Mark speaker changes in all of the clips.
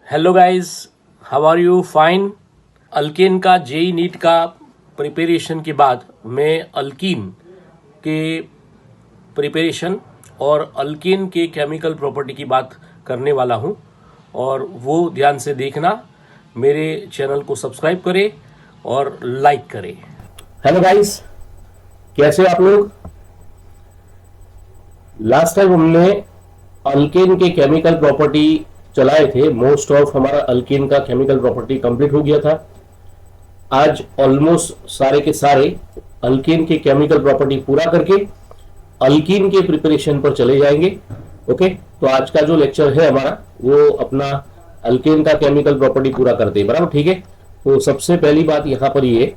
Speaker 1: Hello guys, how are you? Fine. Alkane का JEE NEET का preparation के बाद मैं अल्कीन के प्रिपरेशन और अल्केन के केमिकल प्रॉपर्टी की बात करने वाला हूं, और वो ध्यान से देखना। मेरे चैनल को सब्सक्राइब करें और लाइक करें। हेलो गाइस, कैसे हो आप लोग? लास्ट टाइम हमने अल्केन के केमिकल प्रॉपर्टी चलाए थे। मोस्ट ऑफ हमारा अल्केन का केमिकल प्रॉपर्टी कंप्लीट हो गया था। आज ऑलमोस्ट सारे के सारे अल्केन के केमिकल प्रॉपर्टी पूरा करके अल्कीन के प्रिपरेशन पर चले जाएंगे। ओके, तो आज का जो लेक्चर है हमारा वो अपना अल्केन का केमिकल प्रॉपर्टी पूरा करते हैं, बराबर? ठीक है। तो सबसे पहली बात यहां पर ये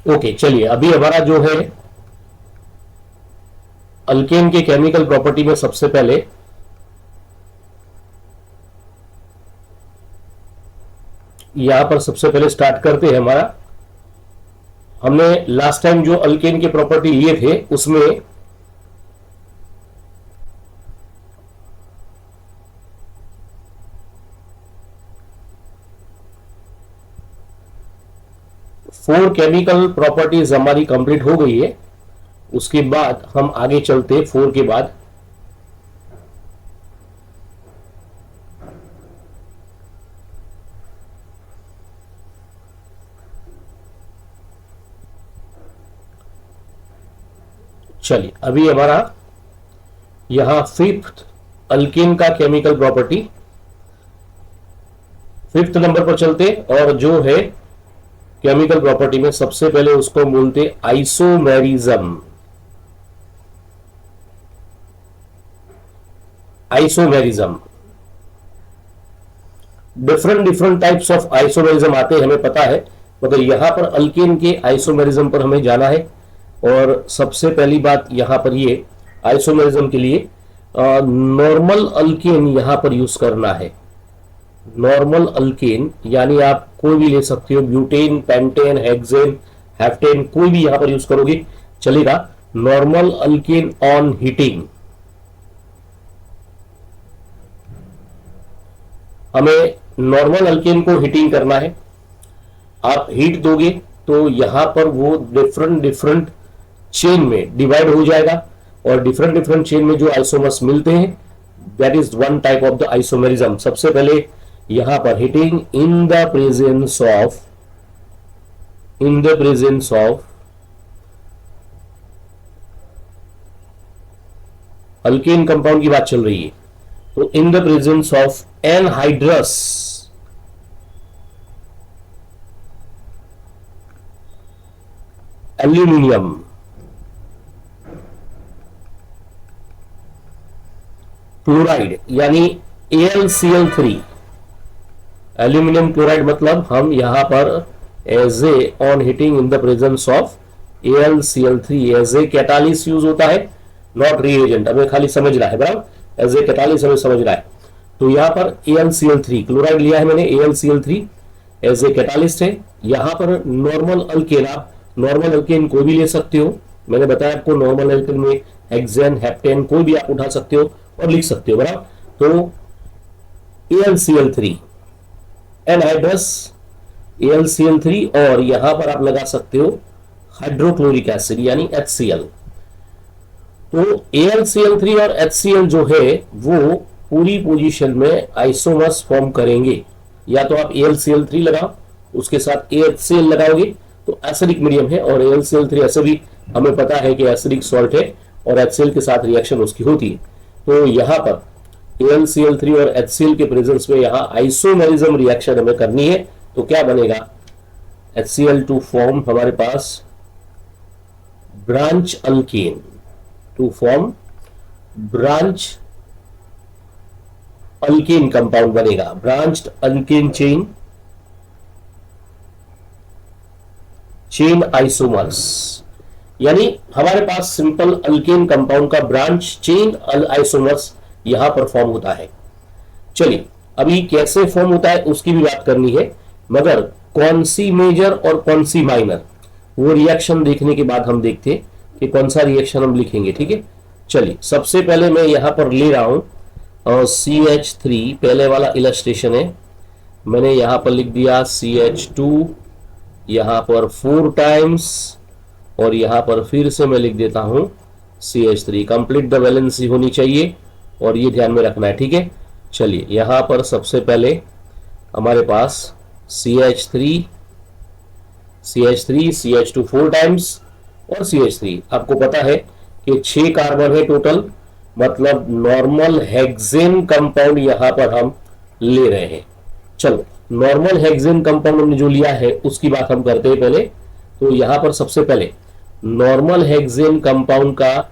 Speaker 1: ओके, चलिए अभी हमारा जो है अल्केन के केमिकल प्रॉपर्टी में सबसे पहले यहां पर सबसे पहले स्टार्ट करते हैं। हमारा हमने लास्ट टाइम जो अल्केन के प्रॉपर्टी लिए थे उसमें फोर केमिकल प्रॉपर्टीज हमारी कंप्लीट हो गई है। उसके बाद हम आगे चलते, फोर के बाद चलिए अभी हमारा यहां फिफ्थ अल्केन का केमिकल प्रॉपर्टी, फिफ्थ नंबर पर चलते, और जो है केमिकल प्रॉपर्टी में सबसे पहले उसको बोलते isomerism. Isomerism, different different types of isomerism आते हैं, हमें पता है, मगर यहां पर अल्केन के आइसोमेरिज्म पर हमें जाना है। और सबसे पहली बात यहां पर ये आइसोमेरिज्म के लिए नॉर्मल अल्केन यहां पर यूज करना है। नॉर्मल अल्केन यानी आप कोई भी ले सकते हो, ब्यूटेन, पेंटेन, हेक्सेन, हेप्टेन, कोई भी यहां पर यूज करोगे चलेगा। नॉर्मल अल्केन ऑन हीटिंग, हमें नॉर्मल अल्केन को हीटिंग करना है। आप हीट दोगे तो यहां पर वो डिफरेंट डिफरेंट चेन में डिवाइड हो जाएगा, और डिफरेंट डिफरेंट चेन में जो आइसोमर्स मिलते हैं, that is one type of the isomerism. सबसे पहले यहां पर heating in the presence of alkane compound की बात चल रही है, तो in the presence of anhydrous aluminium, chloride यानी AlCl3, एल्यूमिनियम क्लोराइड, मतलब हम यहां पर as a on heating in the presence of AlCl3 as a catalyst use होता है, नॉट रिएजेंट, हमें खाली समझना है, बराबर? एज ए कैटालिस्ट हमें समझना है। तो यहां पर AlCl3 क्लोराइड लिया है मैंने, AlCl3 एज ए कैटालिस्ट है। यहां पर नॉर्मल अल्केन, आप नॉर्मल अल्केन कोई भी ले सकते हो, मैंने बताया आपको नॉर्मल अल्केन में हेक्सेन, हेप्टेन कोई भी आप उठा सकते हो और लिख सकते हो, बराबर? तो AlCl3 एनहाइड्रस AlCl3, और यहां पर आप लगा सकते हो हाइड्रोक्लोरिक एसिड यानी HCl। तो AlCl3 और HCl जो है वो पूरी पोजीशन में आइसोमर्स फॉर्म करेंगे। या तो आप AlCl3 लगाओ, उसके साथ HCl लगाओगे तो एसिडिक मीडियम है, और AlCl3 ऐसे भी हमें पता है कि एसिडिक सॉल्ट है, और HCl के साथ रिएक्शन उसकी होती है। तो यहां पर AlCl3 और HCl के प्रेजेंस में यहां आइसोमेरिज्म रिएक्शन हमें करनी है। तो क्या बनेगा? HCl2 फॉर्म हमारे पास branch alkane, to form branch alkane compound बनेगा, ब्रांच्ड अल्केन चेन आइसोमर्स। यानी हमारे पास सिंपल अल्केन कंपाउंड का ब्रांच चेन आइसोमर्स यहां पर फॉर्म होता है। चलिए अभी कैसे फॉर्म होता है उसकी भी बात करनी है, मगर कौन सी मेजर और कौन सी माइनर वो रिएक्शन देखने के बाद हम देखते हैं कि कौन सा रिएक्शन हम लिखेंगे। ठीक है, चलिए सबसे पहले मैं यहां पर ले रहा हूं CH3, पहले वाला इलस्ट्रेशन है, मैंने यहां पर लिख दिया CH2 यहां पर 4 टाइम्स, और यहां पर फिर से मैं लिख देता हूं CH3। कंप्लीट द वैलेंसी होनी चाहिए और ये ध्यान में रखना है। ठीक है, चलिए यहां पर सबसे पहले हमारे पास CH3 CH2 4 टाइम्स और CH3। आपको पता है कि 6 कार्बन है टोटल, मतलब नॉर्मल हेक्सेन कंपाउंड यहां पर हम ले रहे हैं। चलो नॉर्मल हेक्सेन कंपाउंड हमने जो लिया है उसकी बात हम करते हैं पहले। तो यहां पर सबसे पहले नॉर्मल हेक्सेन कंपाउंड का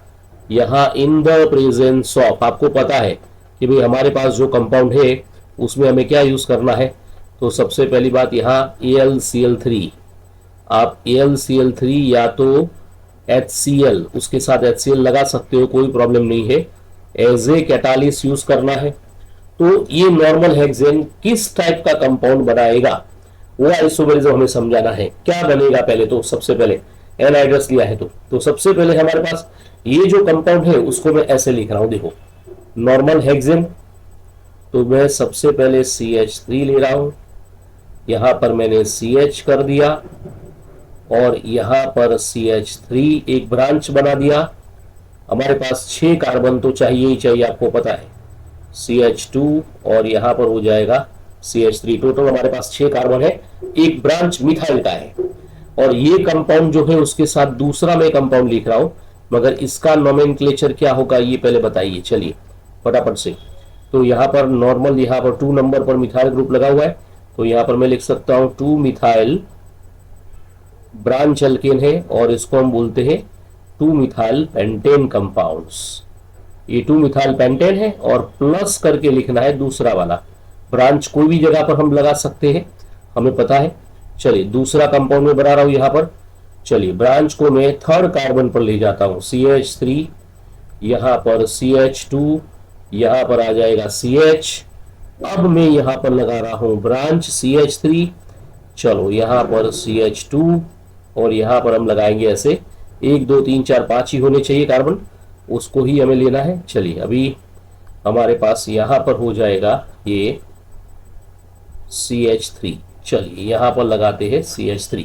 Speaker 1: यहां इन द प्रेजेंस ऑफ, आपको पता है कि भाई हमारे पास जो कंपाउंड है उसमें हमें क्या यूज करना है। तो सबसे पहली बात यहाँ AlCl3, आप AlCl3 या तो HCl उसके साथ HCl लगा सकते हो, कोई प्रॉब्लम नहीं है, एज ए कैटालिस्ट यूज करना है। तो ये नॉर्मल हेक्सेन किस टाइप का कंपाउंड बनाएगा वो आइसोमेरिज्म हमें समझाना है। क्या बनेगा पहले, तो सबसे पहले एनहाइड्रस लिया है तो सबसे पहले हमारे पास ये जो कंपाउंड है उसको मैं ऐसे लिख रहा हूं, देखो नॉर्मल हेक्सेन, तो मैं सबसे पहले CH3 ले रहा हूं, यहां पर मैंने CH कर दिया और यहां पर CH3 एक ब्रांच बना दिया। हमारे पास 6 कार्बन तो चाहिए ही चाहिए, आपको पता है, CH2 और यहां पर हो जाएगा CH3। टोटल हमारे पास 6 कार्बन है, एक ब्रांच मिथाइल का है। और ये कंपाउंड जो है उसके साथ दूसरा मैं कंपाउंड लिख रहा हूं, मगर इसका नोमेनक्लेचर क्या होगा ये पहले बताइए, चलिए फटाफट से। तो यहाँ पर नॉर्मल, यहाँ पर 2 नंबर पर मिथाइल ग्रुप लगा हुआ है, तो यहाँ पर मैं लिख सकता हूं 2 मिथाइल ब्रांच अल्केन है, और इसको हम बोलते हैं 2 मिथाइल पेंटेन कंपाउंड्स। ये 2 मिथाइल पेंटेन है और प्लस करके लिखना है दूसरा वाला ब्रांच, कोई भी जगह पर हम लगा सकते हैं, हमें पता है। चलिए दूसरा कंपाउंड में बना रहा हूं यहां पर, चलिए ब्रांच को मैं 3rd कार्बन पर ले जाता हूं, CH3 यहां पर CH2 यहां पर आ जाएगा CH। अब मैं यहां पर लगा रहा हूं ब्रांच CH3, चलो यहां पर CH2 और यहां पर हम लगाएंगे ऐसे 1 2 3 4 5 ही होने चाहिए कार्बन, उसको ही हमें लेना है। चलिए अभी हमारे पास यहां पर हो जाएगा ये CH3, चलिए यहां पर लगाते हैं CH3।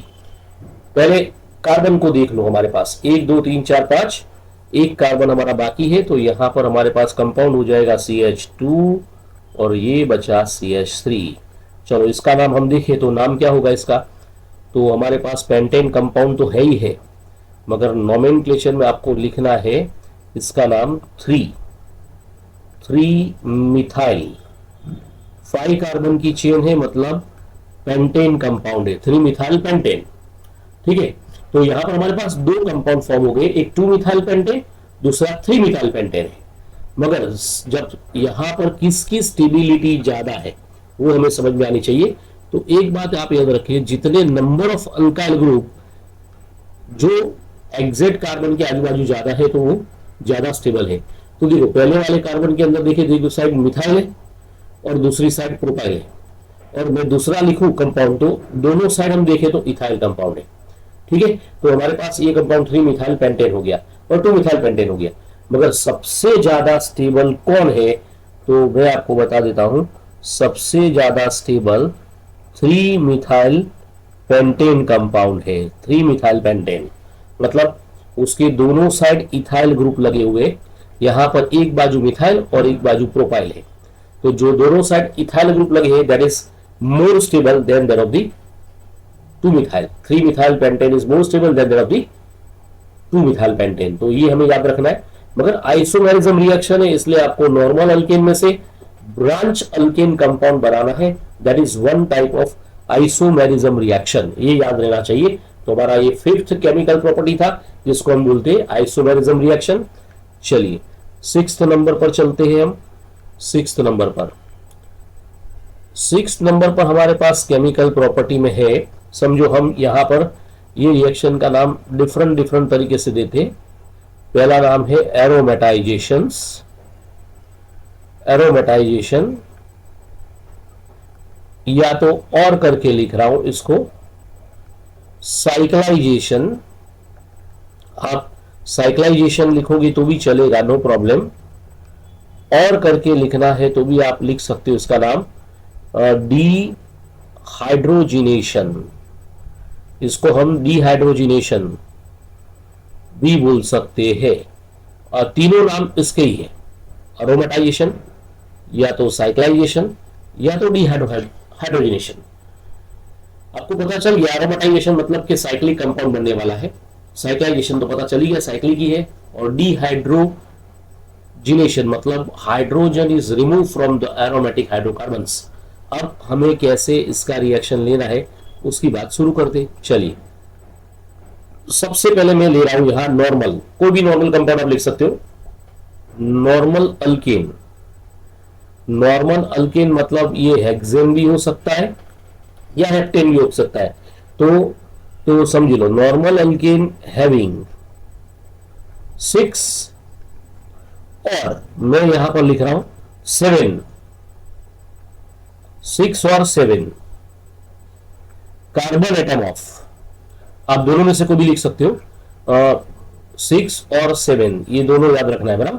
Speaker 1: पहले कार्बन को देख लो, हमारे पास 1 2 3 4 5, एक कार्बन हमारा बाकी है, तो यहां पर हमारे पास कंपाउंड हो जाएगा CH2 और ये बचा CH3। चलो इसका नाम हम देखें तो नाम क्या होगा इसका, तो हमारे पास पेंटेन कंपाउंड तो है ही है, मगर नोमेनक्लेचर में आपको लिखना है इसका नाम 3 मिथाइल, 5 कार्बन की चेन है, मतलब पेंटेन कंपाउंड है, 3 मिथाइल पेंटेन। ठीक है, तो यहां पर हमारे पास 2 कंपाउंड फॉर्म हो गए, एक 2 मिथाइल पेंटेन, दूसरा 3 मिथाइल पेंटेन है। मगर जब यहां पर किसकी स्टेबिलिटी ज्यादा है वो हमें समझ में आनी चाहिए। तो एक बात आप याद रखिए, जितने नंबर ऑफ अल्काइल ग्रुप जो एग्जैक्ट कार्बन के आजू बाजू ज्यादा है तो वो ज्यादा स्टेबल है। तो देखो पहले वाले कार्बन के अंदर देखिए, एक साइड मिथाइल है और दूसरी साइड प्रोपाइल है, और मैं दूसरा लिखूं कंपाउंड तो दोनों साइड हम देखें तो इथाइल कंपाउंड है। ठीक है, तो हमारे पास ये कंपाउंड 3 मिथाइल पेंटेन हो गया और 2 मिथाइल पेंटेन हो गया। मगर सबसे ज्यादा स्टेबल कौन है, तो मैं आपको बता देता हूं, सबसे ज्यादा स्टेबल 3 मिथाइल पेंटेन कंपाउंड है। 3 मिथाइल पेंटेन मतलब उसके दोनों साइड इथाइल ग्रुप लगे हुए, यहां पर एक बाजू मिथाइल और एक बाजू प्रोपाइल है, तो जो दोनों साइड इथाइल ग्रुप लगे हैं that is more stable then that of the 2 methyl. 3 methyl pentane is more stable then that of the 2 methyl pentane. तो ये हमें याद रखना है। मगर आइसोमेरिज्म रिएक्शन है, इसलिए आपको नॉर्मल अल्केन में से ब्रांच अल्केन कंपाउंड बनाना है, that is one type of isomerism reaction, ये याद रहना चाहिए। तो तो हमारा ये फिफ्थ केमिकल प्रॉपर्टी था जिसको हम बोलते हैं आइसोमेरिज्म रिएक्शन। चलिए सिक्स्थ नंबर पर चलते हैं हम। सिक्स्थ नंबर पर हमारे पास केमिकल प्रॉपर्टी में है, समझो हम यहां पर ये रिएक्शन का नाम डिफरेंट डिफरेंट तरीके से देते हैं। पहला नाम है एरोमेटाइजेशन, या तो और करके लिख रहा हूं इसको साइक्लाइजेशन। आप साइक्लाइजेशन लिखोगे तो भी चलेगा, नो प्रॉब्लम। और करके लिखना है तो भी आप लिख सकते हो इसका नाम डीहाइड्रोजिनेशन। इसको हम डीहाइड्रोजिनेशन भी बोल सकते हैं, और तीनों नाम इसके ही है, एरोमेटाइजेशन या तो साइक्लाइजेशन या तो डीहाइड्रोजिनेशन। आपको पता चल गया एरोमेटाइजेशन मतलब कि साइक्लिक कंपाउंड बनने वाला है, साइक्लाइजेशन तो पता चली गया साइक्लिक ही है, और डीहाइड्रोजिनेशन मतलब hydrogen is remove from the aromatic hydrocarbons. अब हमें कैसे इसका रिएक्शन लेना है उसकी बात शुरू करते। चलिए सबसे पहले मैं ले रहा हूं यहां नॉर्मल, कोई भी नॉर्मल कंपाउंड आप लिख सकते हो। नॉर्मल अल्केन, नॉर्मल अल्केन मतलब ये हेक्सेन भी हो सकता है या हेप्टेन भी हो सकता है, तो समझ लो नॉर्मल अल्केन हैविंग 6, और मैं यहां पर लिख रहा हूं 7, 6 और 7 कार्बन एटम ऑफ, आप दोनों में से कोई भी लिख सकते हो, 6 और 7 ये दोनों याद रखना है बराबर।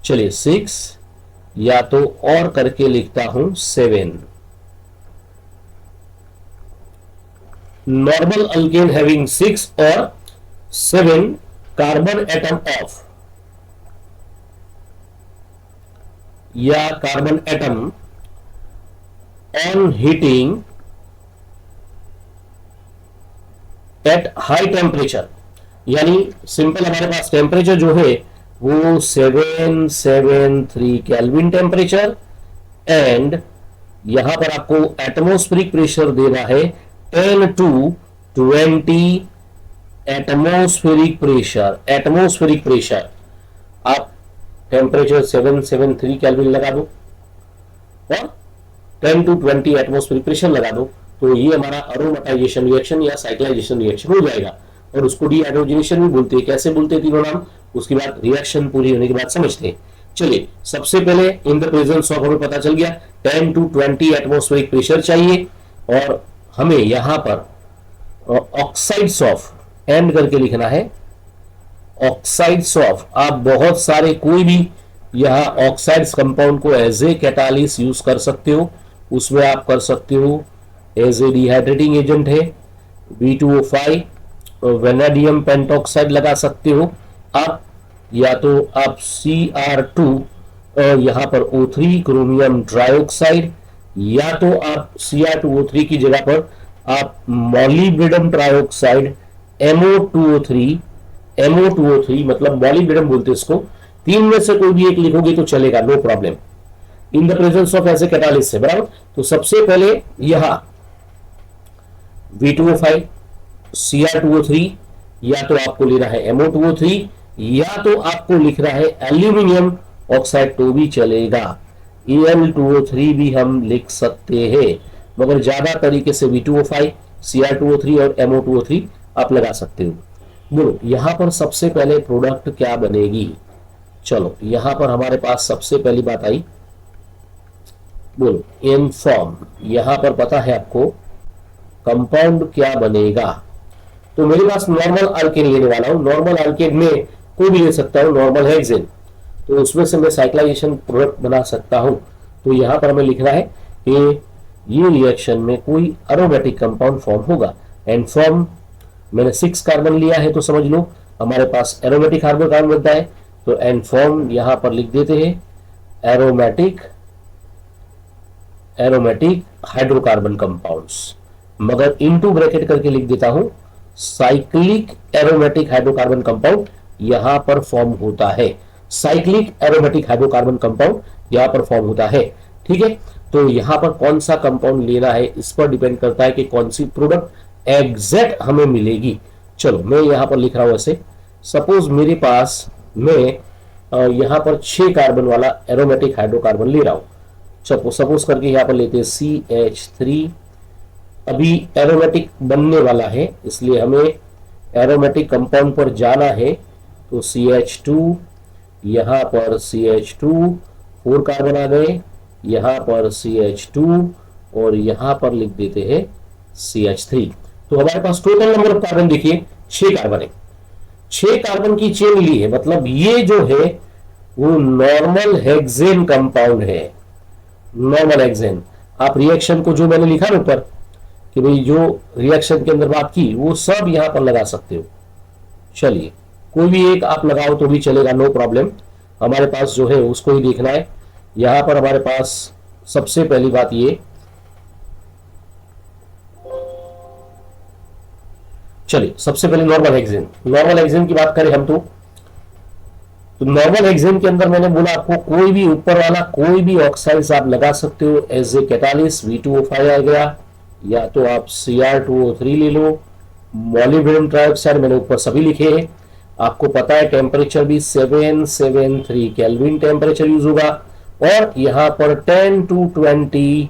Speaker 1: चलिए 6 या तो और करके लिखता हूं 7, नॉर्मल अल्केन हैविंग 6 और 7 कार्बन एटम ऑफ, या carbon atom on heating at high temperature, यानी सिंपल हमारे पास टेम्परेचर जो है वो 773 केल्विन टेम्परेचर, एंड यहां पर आपको एटमॉस्फेरिक प्रेशर देना है 10 to 20 एटमॉस्फेरिक प्रेशर। आप टेम्परेचर 773 केल्विन लगा दो और 10 to 20 एटमॉस्फेरिक प्रेशर लगा दो, तो ये हमारा एरोमेटाइजेशन रिएक्शन या साइक्लाइजेशन रिएक्शन हो जाएगा, और उसको डीहाइड्रोजनेशन भी बोलते हैं। कैसे बोलते हैं तीनों नाम, उसके बाद रिएक्शन पूरी होने के बाद समझते हैं। चलिए सबसे पहले इन द प्रेजेंस ऑफ हमें पता चल गया 10 to 20 एटमॉस्फेरिक प्रेशर चाहिए, और हमें यहां पर ऑक्साइड्स ऑफ एंड करके लिखना है, ऑक्साइड्स ऑफ। आप बहुत सारे कोई भी यहां ऑक्साइड्स कंपाउंड को एज ए कैटालिस यूज कर सकते हो, उसमें आप कर सकते हो एज ए डिहाइड्रेटिंग एजेंट है V2O5, वेनेडियम पेंटॉक्साइड लगा सकते हो आप, या तो आप Cr2 यहां पर O3 क्रोमियम ट्राइऑक्साइड, या तो आप Cr2O3 की जगह पर आप मॉलिब्डेनम ट्राइऑक्साइड MO2O3 मतलब मॉलिब्डेनम बोलते हैं इसको, तीन में से कोई भी एक लिखोगे तो चलेगा, no problem, in the presence of ऐसे कैटालिस्ट है बराबर। तो सबसे पहले यहां V2O5 Cr2O3, या तो आपको लेना है MO2O3, या तो आपको लिखना है एल्यूमिनियम ऑक्साइड तो भी चलेगा, Al2O3 भी हम लिख सकते हैं, मगर ज्यादा तरीके से V2O5 Cr2O3 और MO2O3 आप लगा सकते हो। बोलो यहां पर सबसे पहले प्रोडक्ट क्या बनेगी। चलो यहां पर हमारे पास सबसे पहली बात आई, बोलो इन फॉर्म, यहां पर पता है आपको कंपाउंड क्या बनेगा। तो मेरे पास नॉर्मल अल्केन लेने वाला हूं, नॉर्मल अल्केन में कोई भी ले सकता हूं, नॉर्मल हेक्सेन, तो उसमें से मैं साइक्लाइजेशन प्रोडक्ट बना सकता हूं। तो यहां पर हमें लिखना है कि ये रिएक्शन में कोई एरोमेटिक कंपाउंड फॉर्म होगा, एंड फॉर्म मैंने 6 कार्बन लिया है तो समझ लो हमारे पास एरोमेटिक हाइड्रोकार्बन बनता है, तो एंड फॉर्म यहां पर लिख देते हैं एरोमेटिक हाइड्रोकार्बन कंपाउंड्स, मगर इनटू ब्रैकेट करके लिख देता हूं साइक्लिक एरोमेटिक हाइड्रोकार्बन कंपाउंड यहां पर फॉर्म होता है, साइक्लिक एरोमेटिक हाइड्रोकार्बन कंपाउंड यहां पर फॉर्म होता है। ठीक है, तो यहां पर कौन सा कंपाउंड लेना है इस पर डिपेंड करता है कि कौन सी प्रोडक्ट एग्जैक्ट हमें मिलेगी। चलो मैं यहाँ पर लिख रहा हूँ ऐसे, सपोज मेरे पास मैं यहाँ पर 6 कार्बन वाला एरोमेटिक हाइड्रोकार्बन ले रहा हूँ। सपोज करके यहाँ पर लेते हैं CH3। अभी एरोमेटिक बनने वाला है, इसलिए हमें एरोमेटिक कंपाउंड पर जाना है। तो CH2, यहाँ पर CH2, 4 कार्बन आ गए, यहाँ पर CH2 और यहाँ पर लिख देते हैं CH3। तो हमारे पास टोटल नंबर ऑफ कार्बन देखिए 6 कार्बन है। 6 कार्बन की चेन ली है, मतलब ये जो है वो नॉर्मल हेक्सेन कंपाउंड है। नॉर्मल हेक्सेन, आप रिएक्शन को जो मैंने लिखा ना ऊपर कि भाई जो रिएक्शन के अंदर बात की वो सब यहां पर लगा सकते हो। चलिए कोई भी एक आप लगाओ तो भी चलेगा, नो प्रॉब्लम। हमारे पास जो है उसको ही देखना है। यहां पर हमारे पास सबसे पहली बात ये, चलिए सबसे पहले नॉर्मल हेक्सेन। नॉर्मल हेक्सेन की बात करें हम तो नॉर्मल हेक्सेन के अंदर मैंने बोला आपको कोई भी ऊपर वाला कोई भी ऑक्साइड्स आप लगा सकते हो एज ए कैटालिस्ट। V2O5 आ गया, या तो आप Cr2O3 ले लो, मॉलिब्डेनम ट्राइऑक्साइड मैंने ऊपर सभी लिखे हैं। आपको पता है टेम्परेचर भी 773 केल्विन टेम्परेचर यूज होगा, और यहां पर 10 to 20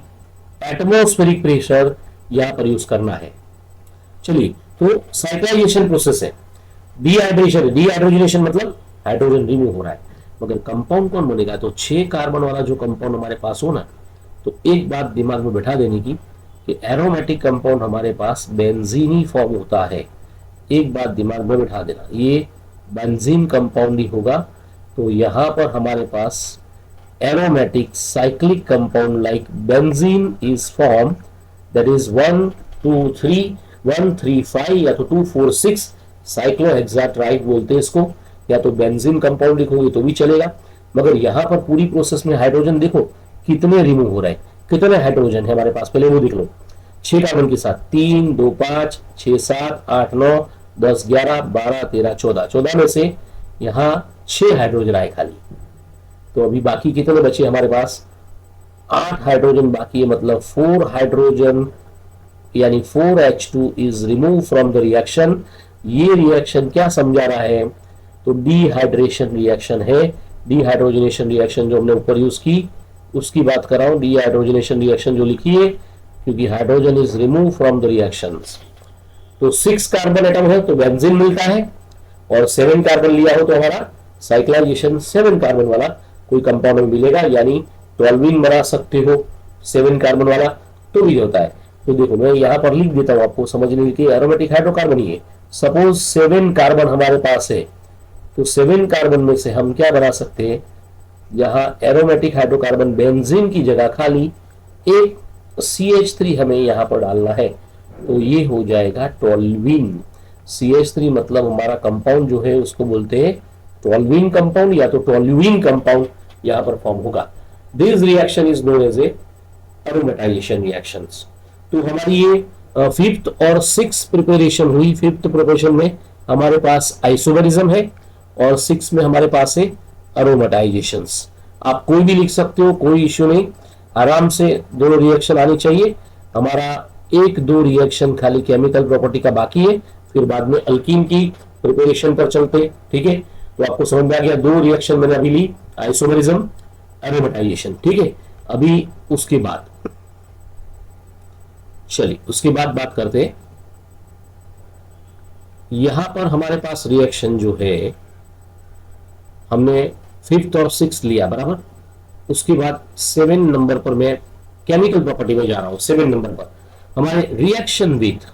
Speaker 1: एटमॉस्फेरिक प्रेशर यहां पर यूज करना है। चलिए तो साइक्लाइजेशन प्रोसेस है, डीहाइड्रोजनेशन मतलब हाइड्रोजन रिमूव हो रहा है। मगर कंपाउंड कौन बनेगा? तो 6 कार्बन वाला जो कंपाउंड हमारे पास हो ना, तो एक बात दिमाग में बैठा देने की कि एरोमेटिक कंपाउंड हमारे पास बेंजीन ही फॉर्म होता है। एक बात दिमाग में बैठा देना, ये बेंजीन कंपाउंड ही होगा। तो यहां पर हमारे पास aromatic cyclic compound like benzene is form, that is 1 2 3 1 3 5 या तो 2 4 6 साइक्लोहेक्साट्राइड बोलते हैं इसको, या तो बेंजीन कंपाउंड लिखोगे तो भी चलेगा। मगर यहां पर पूरी प्रोसेस में हाइड्रोजन देखो कितने रिमूव हो रहे हैं, कितने हाइड्रोजन है हमारे पास, पहले वो देख लो। 6 कार्बन के साथ 3 2 5 6 7 8 9 10 11 12 13 14, 14 में से यहां 6 हाइड्रोजन आए खाली। तो अभी बाकी कितने बचे हमारे पास? 8 हाइड्रोजन बाकी है, मतलब 4 हाइड्रोजन यानी 4H2 is remove from the reaction. ये रिएक्शन क्या समझा रहा है? तो डीहाइड्रेशन रिएक्शन है। डीहाइड्रोजनेशन रिएक्शन जो हमने ऊपर यूज की उसकी बात कर रहा हूं, डीहाइड्रोजनेशन रिएक्शन जो लिखी है, क्योंकि hydrogen is remove from the reactions. तो 6 कार्बन एटम है तो बेंजीन मिलता है, और 7 कार्बन लिया हो तो हमारा साइक्लाइजेशन 7 कार्बन वाला कोई कंपाउंड में मिलेगा, यानी 12 बना सकते हो 7 कार्बन वाला तो भी होता है। तो देखो मैं यहां पर लिख देता हूं आपको समझने के लिए, एरोमेटिक हाइड्रोकार्बन ही है। सपोज 7 कार्बन हमारे पास है, तो 7 कार्बन में से हम क्या बना सकते हैं? यहां एरोमेटिक हाइड्रोकार्बन बेंजीन की जगह खाली एक CH3 हमें यहां पर डालना है, तो ये हो जाएगा टोल्यूइन। CH3 मतलब हमारा कंपाउंड जो है उसको बोलते हैं टोल्यूइन कंपाउंड, या तो टोल्यूइन कंपाउंड यहां पर फॉर्म होगा। This reaction is known as a aromatization reactions. तो हमारी ये 5th और 6th प्रिपरेशन हुई। 5th प्रिपरेशन में हमारे पास आइसोमेरिज्म है, और 6 में हमारे पास है अरोमेटाइजेशंस। आप कोई भी लिख सकते हो, कोई इश्यू नहीं, आराम से दोनों रिएक्शन आनी चाहिए। हमारा 1-2 रिएक्शन खाली केमिकल प्रॉपर्टी का बाकी है, फिर बाद में अल्कीन की प्रिपरेशन पर चलते। ठीक है, तो आपको समझ में आ गया। 2 रिएक्शन मैंने अभी ली, आइसोमेरिज्म, अरोमेटाइजेशन। ठीक है, अभी उसके बाद चलिए उसके बाद बात करते हैं। यहां पर हमारे पास रिएक्शन जो है हमने 5th और 6th लिया बराबर। उसके बाद 7 नंबर पर मैं केमिकल प्रॉपर्टी में जा रहा हूं। 7 नंबर पर हमारे रिएक्शन विथ,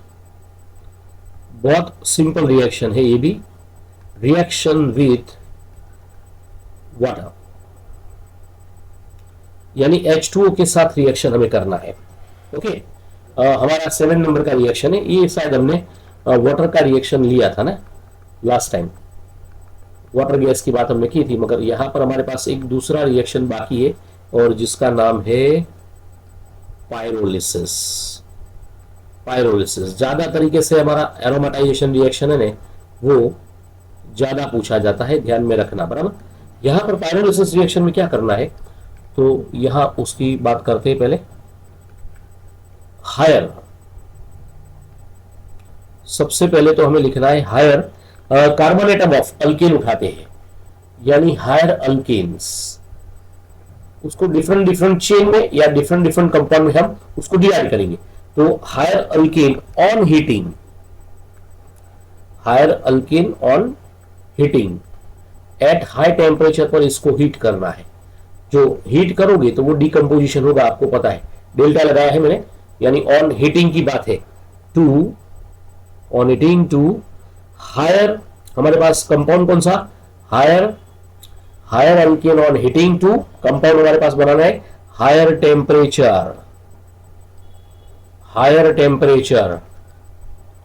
Speaker 1: बहुत सिंपल रिएक्शन है ये भी, रिएक्शन विथ वाटर, यानी H2O के साथ रिएक्शन हमें करना है। ओके, हमारा 7 नंबर का रिएक्शन है ये। शायद हमने वाटर का रिएक्शन लिया था ना लास्ट टाइम, वाटर गैस की बात हमने की थी। मगर यहां पर हमारे पास एक दूसरा रिएक्शन बाकी है, और जिसका नाम है पायरोलिसिस। पायरोलिसिस ज्यादा तरीके से हमारा एरोमेटाइजेशन रिएक्शन है ना, वो ज्यादा पूछा जाता है, ध्यान में रखना बराबर। यहां पर पायरोलिसिस रिएक्शन में क्या करना है, तो यहां उसकी बात करते हैं पहले। हायर सबसे पहले तो हमें लिखना है higher carbon atom of alkane उठाते हैं, यानी हायर अल्केन्स, उसको डिफरेंट डिफरेंट चेन में या डिफरेंट डिफरेंट कंपाउंड में हम उसको डिवाइड करेंगे। तो higher alkane on heating, higher alkane on heating at high temperature पर इसको हीट करना है। जो हीट करोगे तो वो डिकम्पोजिशन होगा, आपको पता है, डेल्टा लगाया है मैंने, यानी ऑन हीटिंग की बात है। To on heating to higher, हमारे पास कंपाउंड कौन सा, higher, higher alkane on heating to, compound हमारे पास बनाना है हायर टेम्परेचर, हायर टेम्परेचर।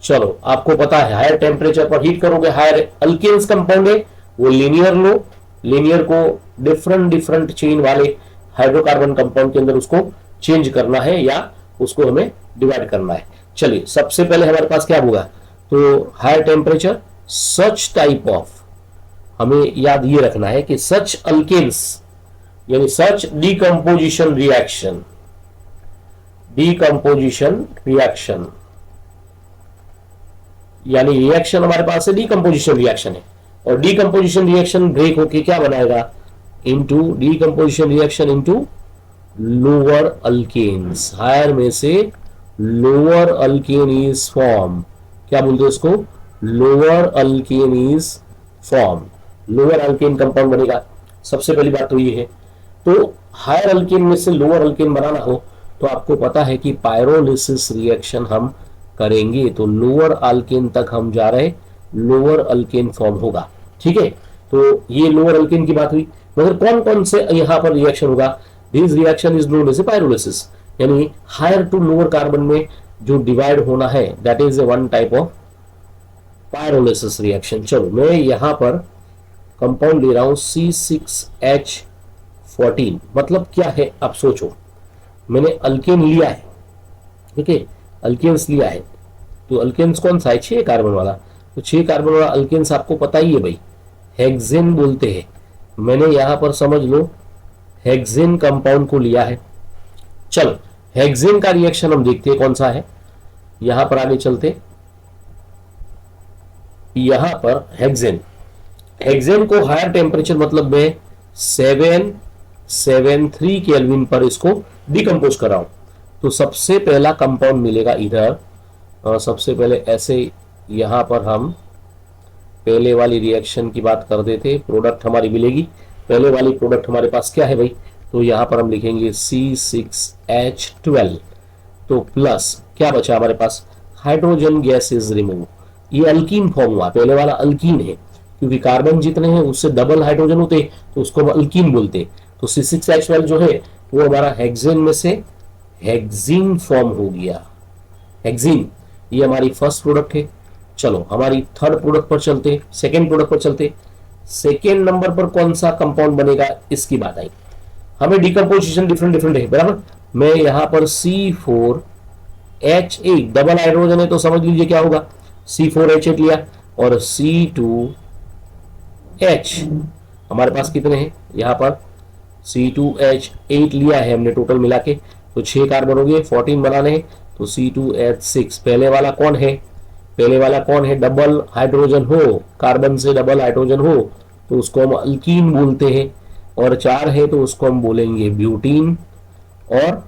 Speaker 1: चलो आपको पता है हायर टेम्परेचर पर हीट करोगे, हायर अल्केन्स कंपाउंड है वो लीनियर लो, लीनियर को डिफरेंट डिफरेंट चेन वाले हाइड्रोकार्बन कंपाउंड के अंदर उसको चेंज करना है या उसको हमें डिवाइड करना है। चलिए सबसे पहले हमारे पास क्या होगा, तो higher temperature such type of, हमें याद ये रखना है कि सच अल्केन्स यानी such decomposition reaction, decomposition reaction यानी रिएक्शन हमारे पास है डिकम्पोजिशन रिएक्शन है, और डिकम्पोजिशन रिएक्शन ब्रेक होके क्या बनाएगा, into decomposition reaction into lower alkanes, higher में से लोअर अल्केन इज फॉर्म, क्या बोलते हैं उसको, lower alkane is form, lower alkane compound बनेगा। सबसे पहली बात तो ये है। तो हायर अल्केन में से लोअर अल्केन बनाना हो तो आपको पता है कि पायरोलिसिस रिएक्शन हम करेंगे, तो लोअर अल्केन तक हम जा रहे, लोअर अल्केन फॉर्म होगा। ठीक है, तो ये लोअर अल्केन की बात हुई, मगर कौन कौन से यहां पर रिएक्शन होगा, this reaction is known as pyrolysis, यानी हायर टू लोअर कार्बन में जो डिवाइड होना है that is a one type of pyrolysis reaction. चलो मैं यहां पर कंपाउंड ले रहा हूं C6H14, मतलब क्या है आप सोचो, मैंने अल्केन लिया है, ठीक है, अल्केन्स लिया है, तो अल्केन्स कौन सा है, 6 कार्बन वाला, तो 6 कार्बन वाला अल्केन्स आपको पता ही है भाई, हेक्सेन बोलते हैं। मैंने यहां पर समझ लो हेक्सेन कंपाउंड को लिया है। चलो हेक्सेन का रिएक्शन हम देखते हैं कौन सा है, यहां पर आगे चलते, यहां पर हेक्सेन, हेक्सेन को हायर टेम्परेचर मतलब मैं 773 केल्विन पर इसको डिकम्पोज कर रहा हूं, तो सबसे पहला कंपाउंड मिलेगा इधर, सबसे पहले ऐसे यहां पर हम पहले वाली रिएक्शन की बात कर देते, प्रोडक्ट हमारी मिलेगी, पहले वाली प्रोडक्ट हमारे पास क्या है भाई, तो यहां पर हम लिखेंगे C6H12, तो प्लस क्या बचा हमारे पास, हाइड्रोजन गैस इज रिमूव, ये अल्कीन फॉर्म हुआ, पहले वाला अल्कीन है क्योंकि कार्बन जितने हैं उससे डबल हाइड्रोजन होते तो उसको हम अल्कीन बोलते, तो C6H12 जो है वो हमारा हेक्सेन में से हेक्सीन फॉर्म हो गया, हेक्सीन, ये हमारी फर्स्ट प्रोडक्ट है। चलो हमारी थर्ड प्रोडक्ट पर चलते, सेकेंड प्रोडक्ट पर चलते, सेकेंड नंबर पर कौन सा कंपाउंड बनेगा इसकी बात आई, हमें डिकम्पोजिशन डिफरेंट डिफरेंट है बराबर, मैं यहां पर C4H8 डबल हाइड्रोजन है तो समझ लीजिए क्या होगा, C4H8 लिया और C2H, हमारे पास कितने हैं यहाँ पर C2H8 लिया है हमने टोटल मिला के, तो 6 कार्बन हो गए, 14 बनाने हैं, तो C2H6, पहले वाला कौन है, पहले वाला कौन है, डबल हाइड्रोजन हो, कार्बन से डबल हाइड्रोजन हो तो उसको हम अल्कीन बोलते हैं, और 4 है तो उसको हम बोलेंगे ब्यूटीन, और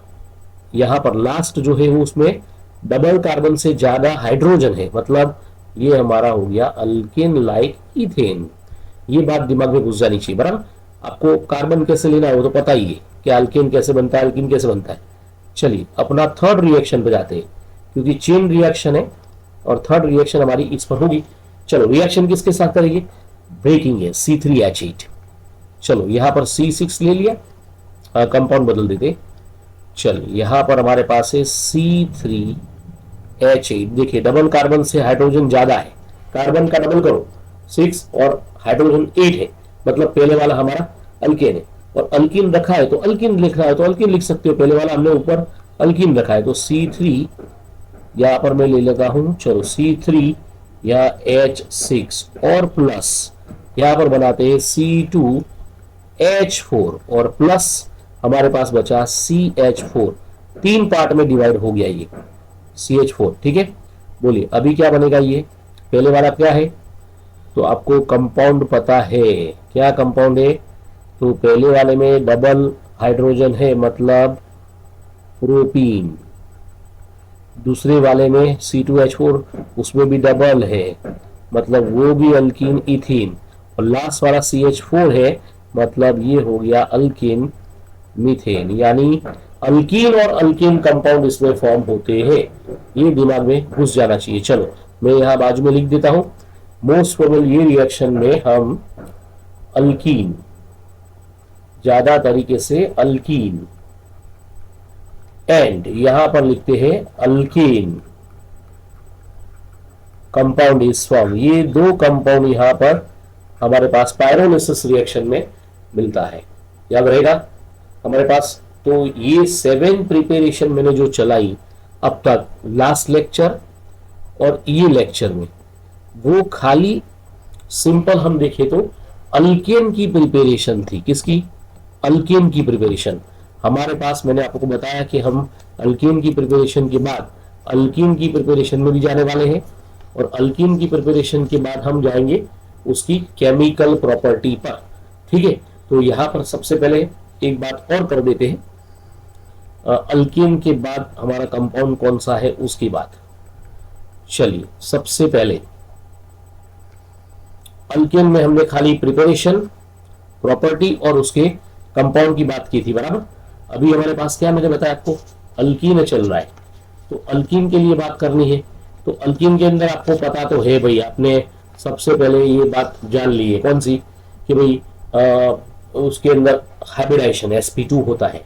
Speaker 1: यहां पर लास्ट जो है वो उसमें डबल कार्बन से ज्यादा हाइड्रोजन है, मतलब ये हमारा हो गया अल्केन लाइक इथेन। ये बात दिमाग में घुस जानी चाहिए बराबर, आपको कार्बन कैसे लेना है वो तो पता ही है कि अल्केन कैसे बनता है, अल्कीन कैसे बनता है। चलिए अपना थर्ड रिएक्शन पे जाते हैं क्योंकि चेन रिएक्शन है और थर्ड रिएक्शन हमारी इस पर होगी। चलो रिएक्शन किसके साथ करेंगे, ब्रेकिंग है, C3H8, चलो यहां पर C6 ले लिया, कंपाउंड बदल देते, चलो यहां पर हमारे पास है C3H8, देखिए डबल कार्बन से हाइड्रोजन ज्यादा है, कार्बन का डबल करो 6 और हाइड्रोजन 8 है, मतलब पहले वाला हमारा अल्केन है, और अल्कीन रखा है तो अल्कीन लिखना है तो अल्कीन लिख सकते हो, पहले वाला हमने ऊपर अल्कीन रखा है, तो C3 यहां पर मैं ले लेता हूं, चलो C3 या H6 और प्लस यहां पर बनाते हैं C2H4 और प्लस हमारे पास बचा CH4, 3 पार्ट में डिवाइड हो गया ये CH4, ठीक है, बोलिए अभी क्या बनेगा, ये पहले वाला क्या है, तो आपको कंपाउंड पता है, क्या कंपाउंड है, तो पहले वाले में डबल हाइड्रोजन है मतलब प्रोपीन, दूसरे वाले में C2H4 उसमें भी डबल है मतलब वो भी अल्कीन इथीन, और लास्ट वाला CH4 है मतलब ये हो गया अल्कीन मीथेन, यानी अल्कीन और अल्कीन कंपाउंड इसमें फॉर्म होते हैं, ये दिमाग में घुस जाना चाहिए। चलो मैं यहां बाजू में लिख देता हूं, मोस्ट प्रोबेबल ये रिएक्शन में हम अल्कीन, ज्यादा तरीके से अल्कीन, एंड यहां पर लिखते हैं अल्कीन कंपाउंड इज फॉर्म, ये दो कंपाउंड यहां पर हमारे पास पायरोलिसिस रिएक्शन में मिलता है, याद रहेगा हमारे पास। तो ये 7 प्रिपरेशन मैंने जो चलाई अब तक लास्ट लेक्चर और ये लेक्चर में, वो खाली सिंपल हम देखें तो अल्केन की प्रिपरेशन थी, किसकी, अल्केन की प्रिपरेशन। हमारे पास मैंने आपको बताया कि हम अल्केन की प्रिपरेशन के बाद अल्कीन की प्रिपरेशन में भी जाने वाले हैं, और अल्कीन की प्रिपरेशन के बाद हम जाएंगे उसकी केमिकल प्रॉपर्टी पर, ठीक है। तो यहां पर सबसे पहले एक बात और कर देते हैं, अल्कीन के बाद हमारा कंपाउंड कौन सा है उसकी बात। चलिए सबसे पहले अल्केन में हमने खाली प्रिपरेशन, प्रॉपर्टी और उसके कंपाउंड की बात की थी, बराबर। अभी हमारे पास क्या मैंने बताया आपको, अल्कीन चल रहा है, तो अल्कीन के लिए बात करनी है। तो अल्कीन के अंदर आपको पता तो है भाई, आपने सबसे पहले ये बात जान ली है, कौन सी, कि भाई उसके अंदर हाइब्रिडाइजेशन sp2 होता है।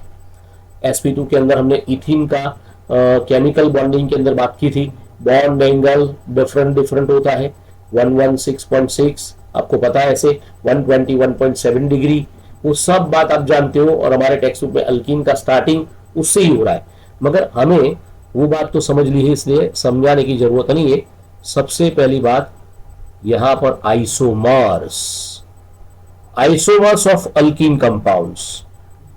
Speaker 1: sp2 के अंदर हमने इथीन का केमिकल बॉन्डिंग के अंदर बात की थी, बॉन्ड एंगल डिफरेंट डिफरेंट होता है, 116.6 आपको पता है, ऐसे 121.7 डिग्री, वो सब बात आप जानते हो, और हमारे टेक्स्ट बुक में अल्कीन का स्टार्टिंग उससे ही हो रहा है, मगर हमें वो बात तो समझ ली है इसलिए समझाने की जरूरत नहीं है। सबसे पहली बात यहां पर isomers, isomers of alkyne compounds.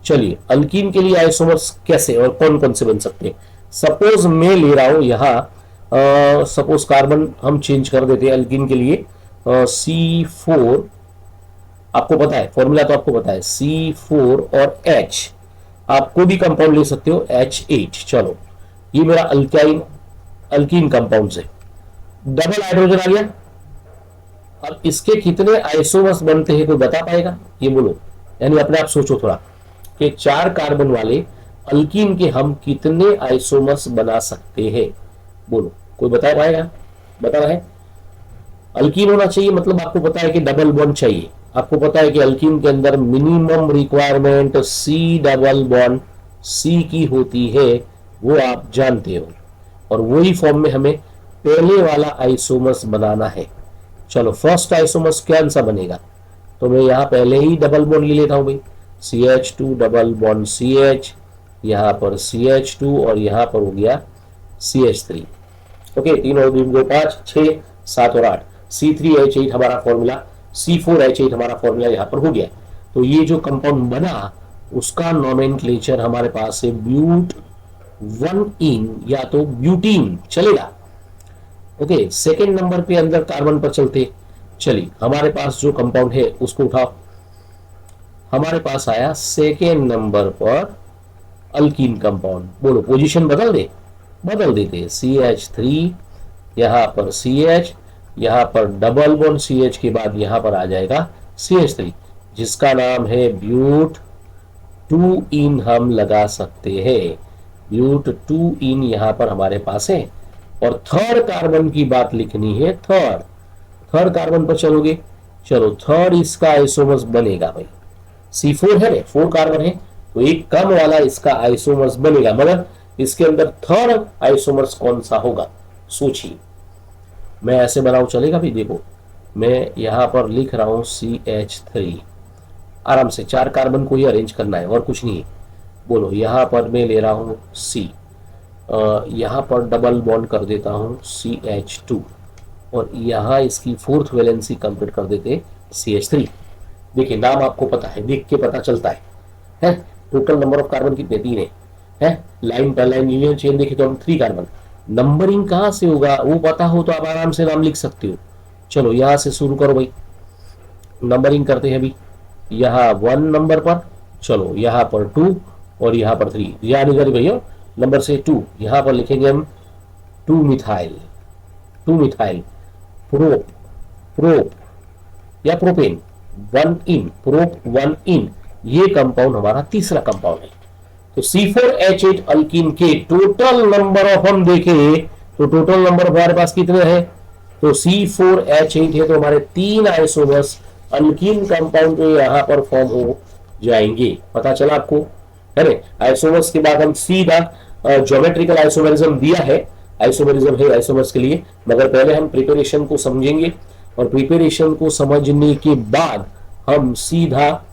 Speaker 1: चलिए अल्कीन के लिए आइसोमर्स कैसे और कौन कौन से बन सकते हैं। सपोज मैं ले रहा हूं यहां, सपोज कार्बन हम चेंज कर देते हैं अल्कीन के लिए, C4, आपको पता है फॉर्मूला, तो आपको पता है C4 और H, आप कोई भी कंपाउंड ले सकते हो H8। चलो ये मेरा अल्काइन अल्कीन कंपाउंड है, डबल हाइड्रोजन आ गया। अब इसके कितने आइसोमर्स बनते हैं कोई बता पाएगा, ये बोलो, यानी अपने आप सोचो थोड़ा कि 4 कार्बन वाले अल्कीन के हम कितने आइसोमर्स बना सकते हैं, बोलो कोई बता पाएगा, बता रहा है। अल्कीन होना चाहिए मतलब आपको पता है कि डबल बॉन्ड चाहिए, आपको पता है कि अल्कीन के अंदर minimum requirement C double bond C की होती है, वो आप जानते हो, और वही फॉर्म में हमें पहले वाला आइसोमर्स बनाना है। चलो फर्स्ट आइसोमर्स कौन सा बनेगा, तो मैं यहां पहले ही डबल बॉन्ड ले लेता हूं भाई, CH2 डबल बॉन्ड CH, यहां पर CH2 और यहां पर हो गया CH3, ओके, 3 और 2 5 6 7 और 8, C3H8 हमारा फॉर्मूला, C4H8 हमारा फॉर्मूला यहां पर हो गया। तो ये जो कंपाउंड बना उसका नोमेनक्लेचर हमारे पास है ब्यूट 1इन या तो ब्यूटीन चलेगा, ओके। सेकेंड नंबर पे अंदर कार्बन पर चलते, चलिए हमारे पास जो कंपाउंड है उसको उठाओ, हमारे पास आया सेकेंड नंबर पर अल्कीन कंपाउंड, बोलो पोजीशन बदल देते, CH3 यहां पर CH, यहां पर डबल बॉन्ड CH के बाद यहां पर आ जाएगा CH3, जिसका नाम है ब्यूट 2इन, हम लगा सकते हैं ब्यूट 2इन यहां पर हमारे पास है। और थर्ड कार्बन की बात लिखनी है, थर्ड कार्बन पर चलोगे, चलो थर्ड इसका आइसोमर्स बनेगा भाई, C4 है, 4 कार्बन है, तो एक कम वाला इसका आइसोमर्स बनेगा, मगर इसके अंदर थर्ड आइसोमर्स कौन सा होगा सोचिए। मैं ऐसे बनाऊं चलेगा भी, देखो मैं यहां पर लिख रहा हूं CH3, आराम से 4 कार्बन को ही अरेंज करना है और कुछ नहीं है। बोलो यहां पर मैं ले रहा हूं C, यहां पर डबल बॉन्ड कर देता हूं CH2, और यहां इसकी 4th वैलेंसी कंप्लीट कर देते CH3। देखिए नाम आपको पता है, देख के पता चलता है? टोटल नंबर ऑफ कार्बन कितने, 3 है, लाइन पर लाइन यूनियन चेन देखे तो हम 3 कार्बन, नंबरिंग कहाँ से होगा वो पता हो तो आप आराम से नाम लिख सकते हो। चलो यहां से शुरू करो भाई, नंबरिंग करते हैं अभी। यहाँ 1 नंबर पर, चलो यहाँ पर 2 और यहाँ पर 3, याद नहीं करी भैया, नंबर से 2 यहाँ पर लिखेंगे हम 2 मिथाइल, 2 मिथाइल प्रोप, प्रोप या प्रोपेन 1 इन, प्रोप 1 इन, ये कंपाउंड हमारा तीसरा कंपाउंड है। तो C4H8 अल्कीन के टोटल नंबर ऑफ हम देखें तो टोटल नंबर हमारे पास कितने हैं, तो C4H8 है तो हमारे 3 आइसोमर्स अल्कीन कंपाउंड जो यहाँ पर फॉर्म हो जाएंगे। पता चला आपको, है ना। आइसोमर्स के बाद हम सीधा ज्योमेट्रिकल आइसोमरिज्म दिया है, आइसोमरिज्म है आइसोमर्स के लिए, मगर पहले हम प्रिपरेशन को समझेंगे और प्रिपरेशन को समझने के बाद हम सीधा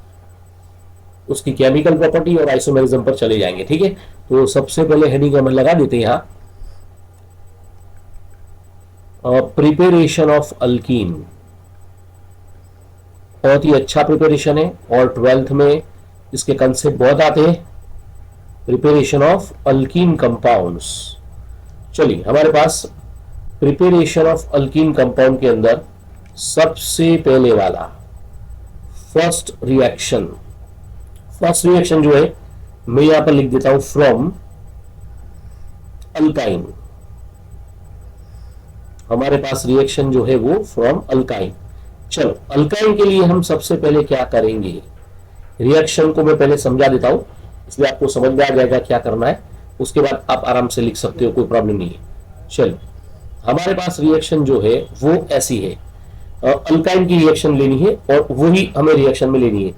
Speaker 1: उसकी केमिकल प्रॉपर्टी और आइसोमेरिज्म पर चले जाएंगे, ठीक है। तो सबसे पहले हेडिंग हम लगा देते हैं यहां, प्रिपरेशन ऑफ अल्कीन। बहुत ही अच्छा प्रिपरेशन है और 12th में इसके कंसेप्ट बहुत आते हैं, प्रिपरेशन ऑफ अल्कीन कंपाउंड्स। चलिए हमारे पास प्रिपरेशन ऑफ अल्कीन कंपाउंड के अंदर सबसे पहले वाला फर्स्ट रिएक्शन, फर्स्ट रिएक्शन जो है मैं यहां पर लिख देता हूं फ्रॉम अल्काइन। हमारे पास रिएक्शन जो है वो फ्रॉम अल्काइन। चलो अल्काइन के लिए हम सबसे पहले क्या करेंगे, रिएक्शन को मैं पहले समझा देता हूं इसलिए आपको समझ में आ जाएगा क्या करना है, उसके बाद आप आराम से लिख सकते हो, कोई प्रॉब्लम नहीं है। चलो हमारे पास रिएक्शन जो है वो ऐसी है, अल्काइन की रिएक्शन लेनी है और वही हमें रिएक्शन में लेनी है।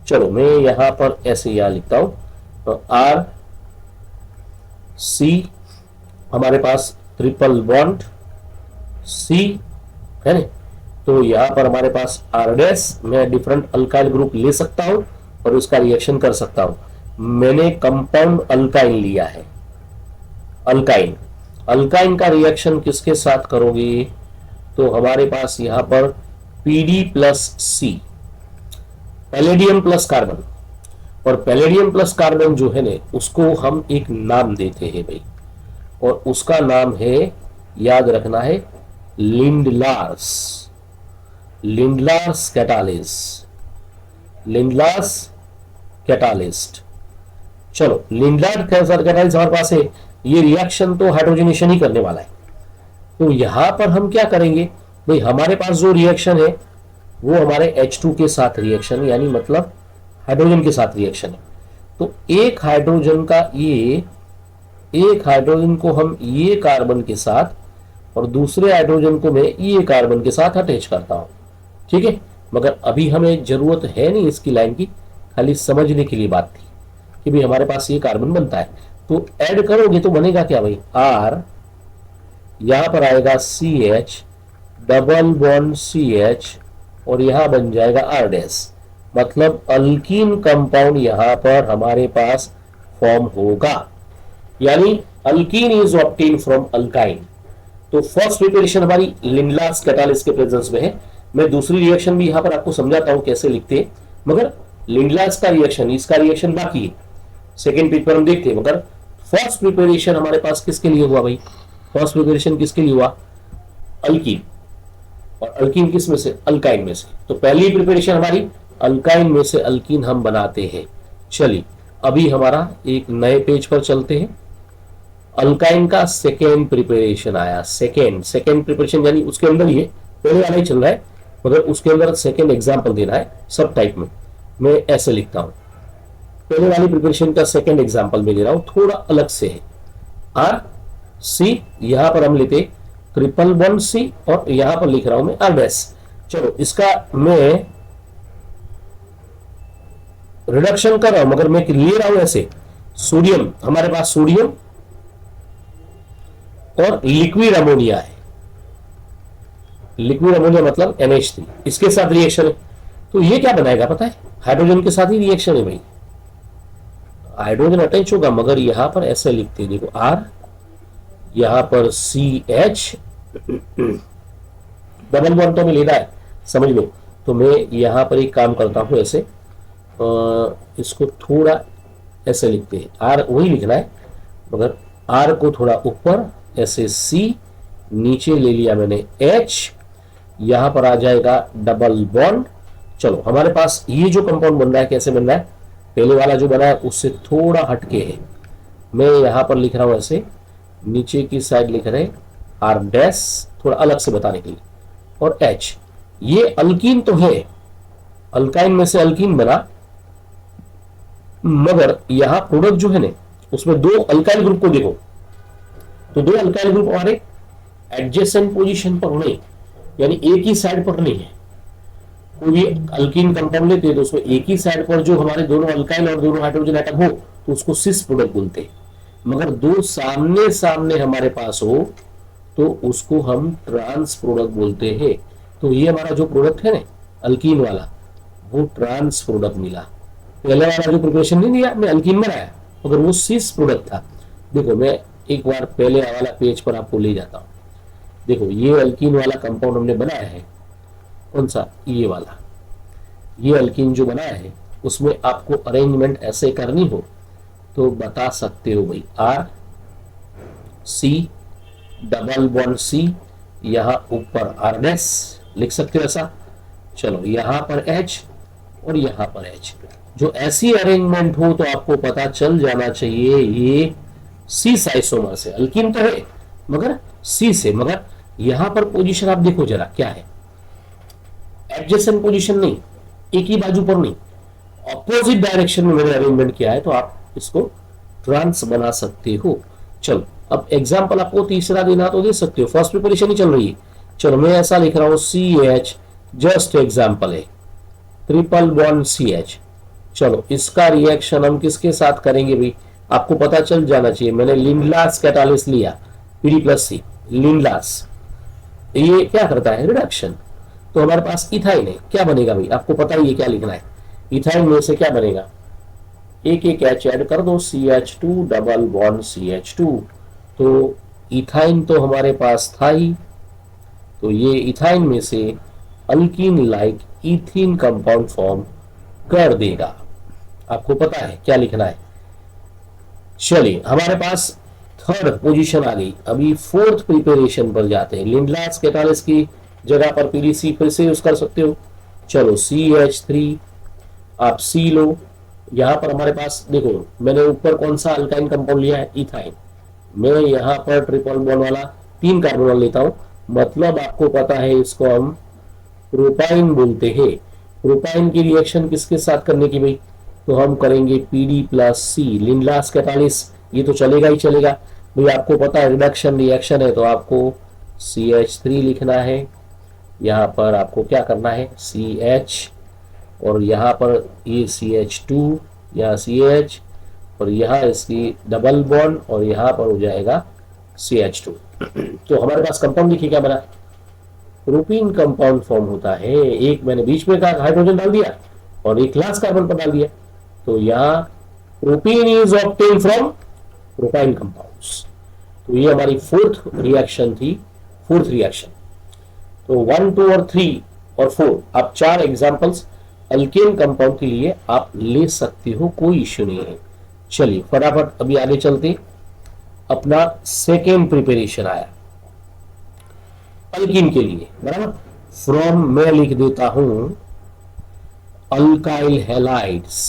Speaker 1: चलो मैं यहां पर ऐसे यहां लिखता हूं आर सी, हमारे पास ट्रिपल बॉन्ड सी, है ना। तो यहां पर हमारे पास आर डैश, मैं डिफरेंट अल्काइल ग्रुप ले सकता हूं और उसका रिएक्शन कर सकता हूं। मैंने कंपाउंड अल्काइन लिया है, अल्काइन। अल्काइन का रिएक्शन किसके साथ करोगे, तो हमारे पास यहां पर पीडी प्लस सी, पैलेडियम प्लस कार्बन, और पैलेडियम प्लस कार्बन जो है ना उसको हम एक नाम देते हैं भाई, और उसका नाम है, याद रखना है, Lindlar's, Lindlar's catalyst, Lindlar's catalyst. चलो लिंडलार्स कैटालिस्ट हमारे पास है, ये रिएक्शन तो हाइड्रोजनेशन ही करने वाला है। तो यहां पर हम क्या करेंगे भाई, हमारे पास जो रिएक्शन है वो हमारे H2 के साथ रिएक्शन, यानी मतलब हाइड्रोजन के साथ रिएक्शन है। तो एक हाइड्रोजन का ये, एक हाइड्रोजन को हम ये कार्बन के साथ और दूसरे हाइड्रोजन को मैं ये कार्बन के साथ अटैच करता हूं, ठीक है। मगर अभी हमें जरूरत है नहीं इसकी लाइन की, खाली समझने के लिए बात थी कि भाई हमारे पास ये कार्बन बनता है। तो ऐड करोगे तो बनेगा क्या भाई, आर, यहां पर आएगा CH, डबल बॉन्ड CH, और यहां बन जाएगा आर डैश, मतलब अल्कीन कंपाउंड यहां पर हमारे पास फॉर्म होगा, यानी alkene is obtain from alkyne. तो फर्स्ट प्रिपरेशन हमारी लिंडलार्स कैटालिस्ट के प्रेजेंस में है। मैं दूसरी रिएक्शन भी यहां पर आपको समझाता हूं कैसे लिखते हैं, मगर लिंडलार्स का रिएक्शन, इसका रिएक्शन बाकी है, सेकेंड पेज पर हम देखते हैं। मगर फर्स्ट प्रिपरेशन हमारे पास किसके लिए हुआ भाई, फर्स्ट प्रिपरेशन किसके लिए हुआ, अल्कीन, और अल्कीन किस में से, अल्काइन में से। तो पहली प्रिपरेशन हमारी अल्काइन में से अल्कीन हम बनाते हैं। चलिए अभी हमारा एक नए पेज पर चलते हैं, अल्काइन का सेकेंड प्रिपरेशन आया, सेकेंड प्रिपरेशन, यानी उसके अंदर ही है, पहले वाला ही चल रहा है मगर उसके अंदर सेकेंड एग्जाम्पल देना है सब टाइप में। मैं ऐसे लिखता हूं, पहले वाली प्रिपरेशन का सेकेंड एग्जाम्पल में ले रहा हूं, थोड़ा अलग से है, आर सी, यहां पर हम लेते ट्रिपल बॉन्ड सी और यहां पर लिख रहा हूं मैं आर डैश। चलो इसका मैं रिडक्शन कर रहा हूं मगर मैं ले रहा हूं ऐसे, सोडियम, हमारे पास सोडियम और लिक्विड अमोनिया है, लिक्विड अमोनिया मतलब NH3, इसके साथ रिएक्शन है। तो ये क्या बनाएगा पता है, हाइड्रोजन के साथ ही रिएक्शन है भाई, हाइड्रोजन अटैच होगा, मगर यहां पर ऐसे लिखते हैं, देखो आर, यहां पर CH, डबल बॉन्ड तो हमें लेना है, समझ लो। तो मैं यहां पर एक काम करता हूं ऐसे, इसको थोड़ा ऐसे लिखते हैं, आर वही लिखना है मगर आर को थोड़ा ऊपर ऐसे C, नीचे ले लिया मैंने H, यहां पर आ जाएगा डबल बॉन्ड। चलो हमारे पास ये जो कंपाउंड बन रहा है कैसे बन रहा है, पहले वाला जो बना है उससे थोड़ा हटके है। मैं यहां पर लिख रहा हूं ऐसे, नीचे की साइड लिख रहे R डैश, थोड़ा अलग से बताने के लिए, और H। ये अल्कीन तो है, अल्काइन में से अल्कीन बना, मगर यहां प्रोडक्ट जो है ना उसमें दो अल्काइल ग्रुप को देखो, तो दो अल्काइल ग्रुप हमारे एडजेसेंट पोजीशन पर नहीं, यानी एक ही साइड पर नहीं है। कोई भी अल्कीन कंपाउंड लेते हैं तो उसमें एक ही साइड पर जो हमारे दोनों अल्काइल और दोनों हाइड्रोजन एटम हो तो उसको सिस प्रोडक्ट बोलते हैं। मगर दो सामने सामने हमारे पास हो तो उसको हम ट्रांस प्रोडक्ट बोलते हैं। तो ये हमारा जो प्रोडक्ट है ना अल्कीन वाला, वो ट्रांस प्रोडक्ट मिला। पहले वाला जो प्रिपरेशन नहीं दिया मैं अल्कीन बनाया, मगर वो सिस प्रोडक्ट था। देखो मैं एक बार पहले वाला पेज पर आपको ले जाता हूं। देखो ये अल्कीन वाला कंपाउंड हमने बनाया है, कौन सा, ये वाला। ये अल्कीन जो बनाया है उसमें आपको अरेंजमेंट ऐसे करनी हो तो बता सकते हो भाई, R C double bond C, यहां ऊपर R डैश लिख सकते हो ऐसा। चलो यहां पर H और यहां पर H, जो ऐसी अरेंजमेंट हो तो आपको पता चल जाना चाहिए ये सिस आइसोमर से, अल्कीन तो है मगर C से। मगर यहां पर पोजीशन आप देखो जरा क्या है, एडजेसेंट पोजीशन नहीं, एक ही बाजू पर नहीं, ऑपोजिट डायरेक्शन में मैंने अरेंजमेंट किया है, तो आप इसको ट्रांस बना सकते हो। चलो अब एग्जांपल आपको तीसरा देना तो दे सकते हो, फर्स्ट प्रिपरेशन ही चल रही है। चलो मैं ऐसा लिख रहा हूं CH, जस्ट एग्जांपल है, ट्रिपल बॉन्ड CH। चलो इसका रिएक्शन हम किसके साथ करेंगे भाई, आपको पता चल जाना चाहिए। मैंने लिंडलास कैटालिस्ट लिया, PD+C, लिंडलास। ये क्या करता है, रिडक्शन। तो हमारे पास इथाइन है, क्या बनेगा भाई, आपको पता ही है क्या लिखना है। इथाइन में से क्या बनेगा, एक एक H ऐड कर दो, CH2 डबल बॉन्ड CH2। तो इथाइन तो हमारे पास था ही, तो ये इथाइन में से alkyne like ethene compound form कर देगा। आपको पता है क्या लिखना है। चलिए हमारे पास थर्ड पोजीशन आ गई, अभी फोर्थ प्रिपरेशन पर जाते हैं। लिंडलास कैटालिस्ट की जगह पर PDC फिर से यूज कर सकते हो। चलो CH3 आप C लो, यहां पर हमारे पास देखो मैंने ऊपर कौन सा अल्काइन कंपाउंड लिया है, इथाइन। मैं यहां पर ट्रिपल बॉन्ड वाला 3 कार्बोनल लेता हूं, मतलब आपको पता है इसको हम प्रोपाइन बोलते हैं। प्रोपाइन की रिएक्शन किसके साथ करने की भाई, तो हम करेंगे PD+C, लिंडलास कैटालिस्ट, ये तो चलेगा ही चलेगा भाई। आपको पता है रिडक्शन रिएक्शन है तो आपको CH3 लिखना है, यहाँ पर आपको क्या करना है CH, और यहाँ पर ये CH2, यहाँ CH, और यहाँ इसकी डबल बॉन्ड, और यहाँ पर हो जाएगा CH2। तो हमारे पास कंपाउंड देखिए क्या बना, प्रोपीन कंपाउंड फॉर्म होता है। एक मैंने बीच में का हाइड्रोजन डाल दिया और एक लास्ट कार्बन पर डाल दिया, तो यहाँ propene is obtain from propyne compounds. तो ये हमारी फोर्थ रिएक्शन थी, फोर्थ रिएक्शन। तो 1, 2 और 3 और 4 आप 4 एग्जांपल्स अल्केन कंपाउंड के लिए आप ले सकते हो, कोई इश्यू नहीं है। चलिए फटाफट अभी आगे चलते, अपना सेकेंड प्रिपरेशन आया अल्कीन के लिए, बराबर। फ्रॉम मैं लिख देता हूं अल्काइल हैलाइड्स,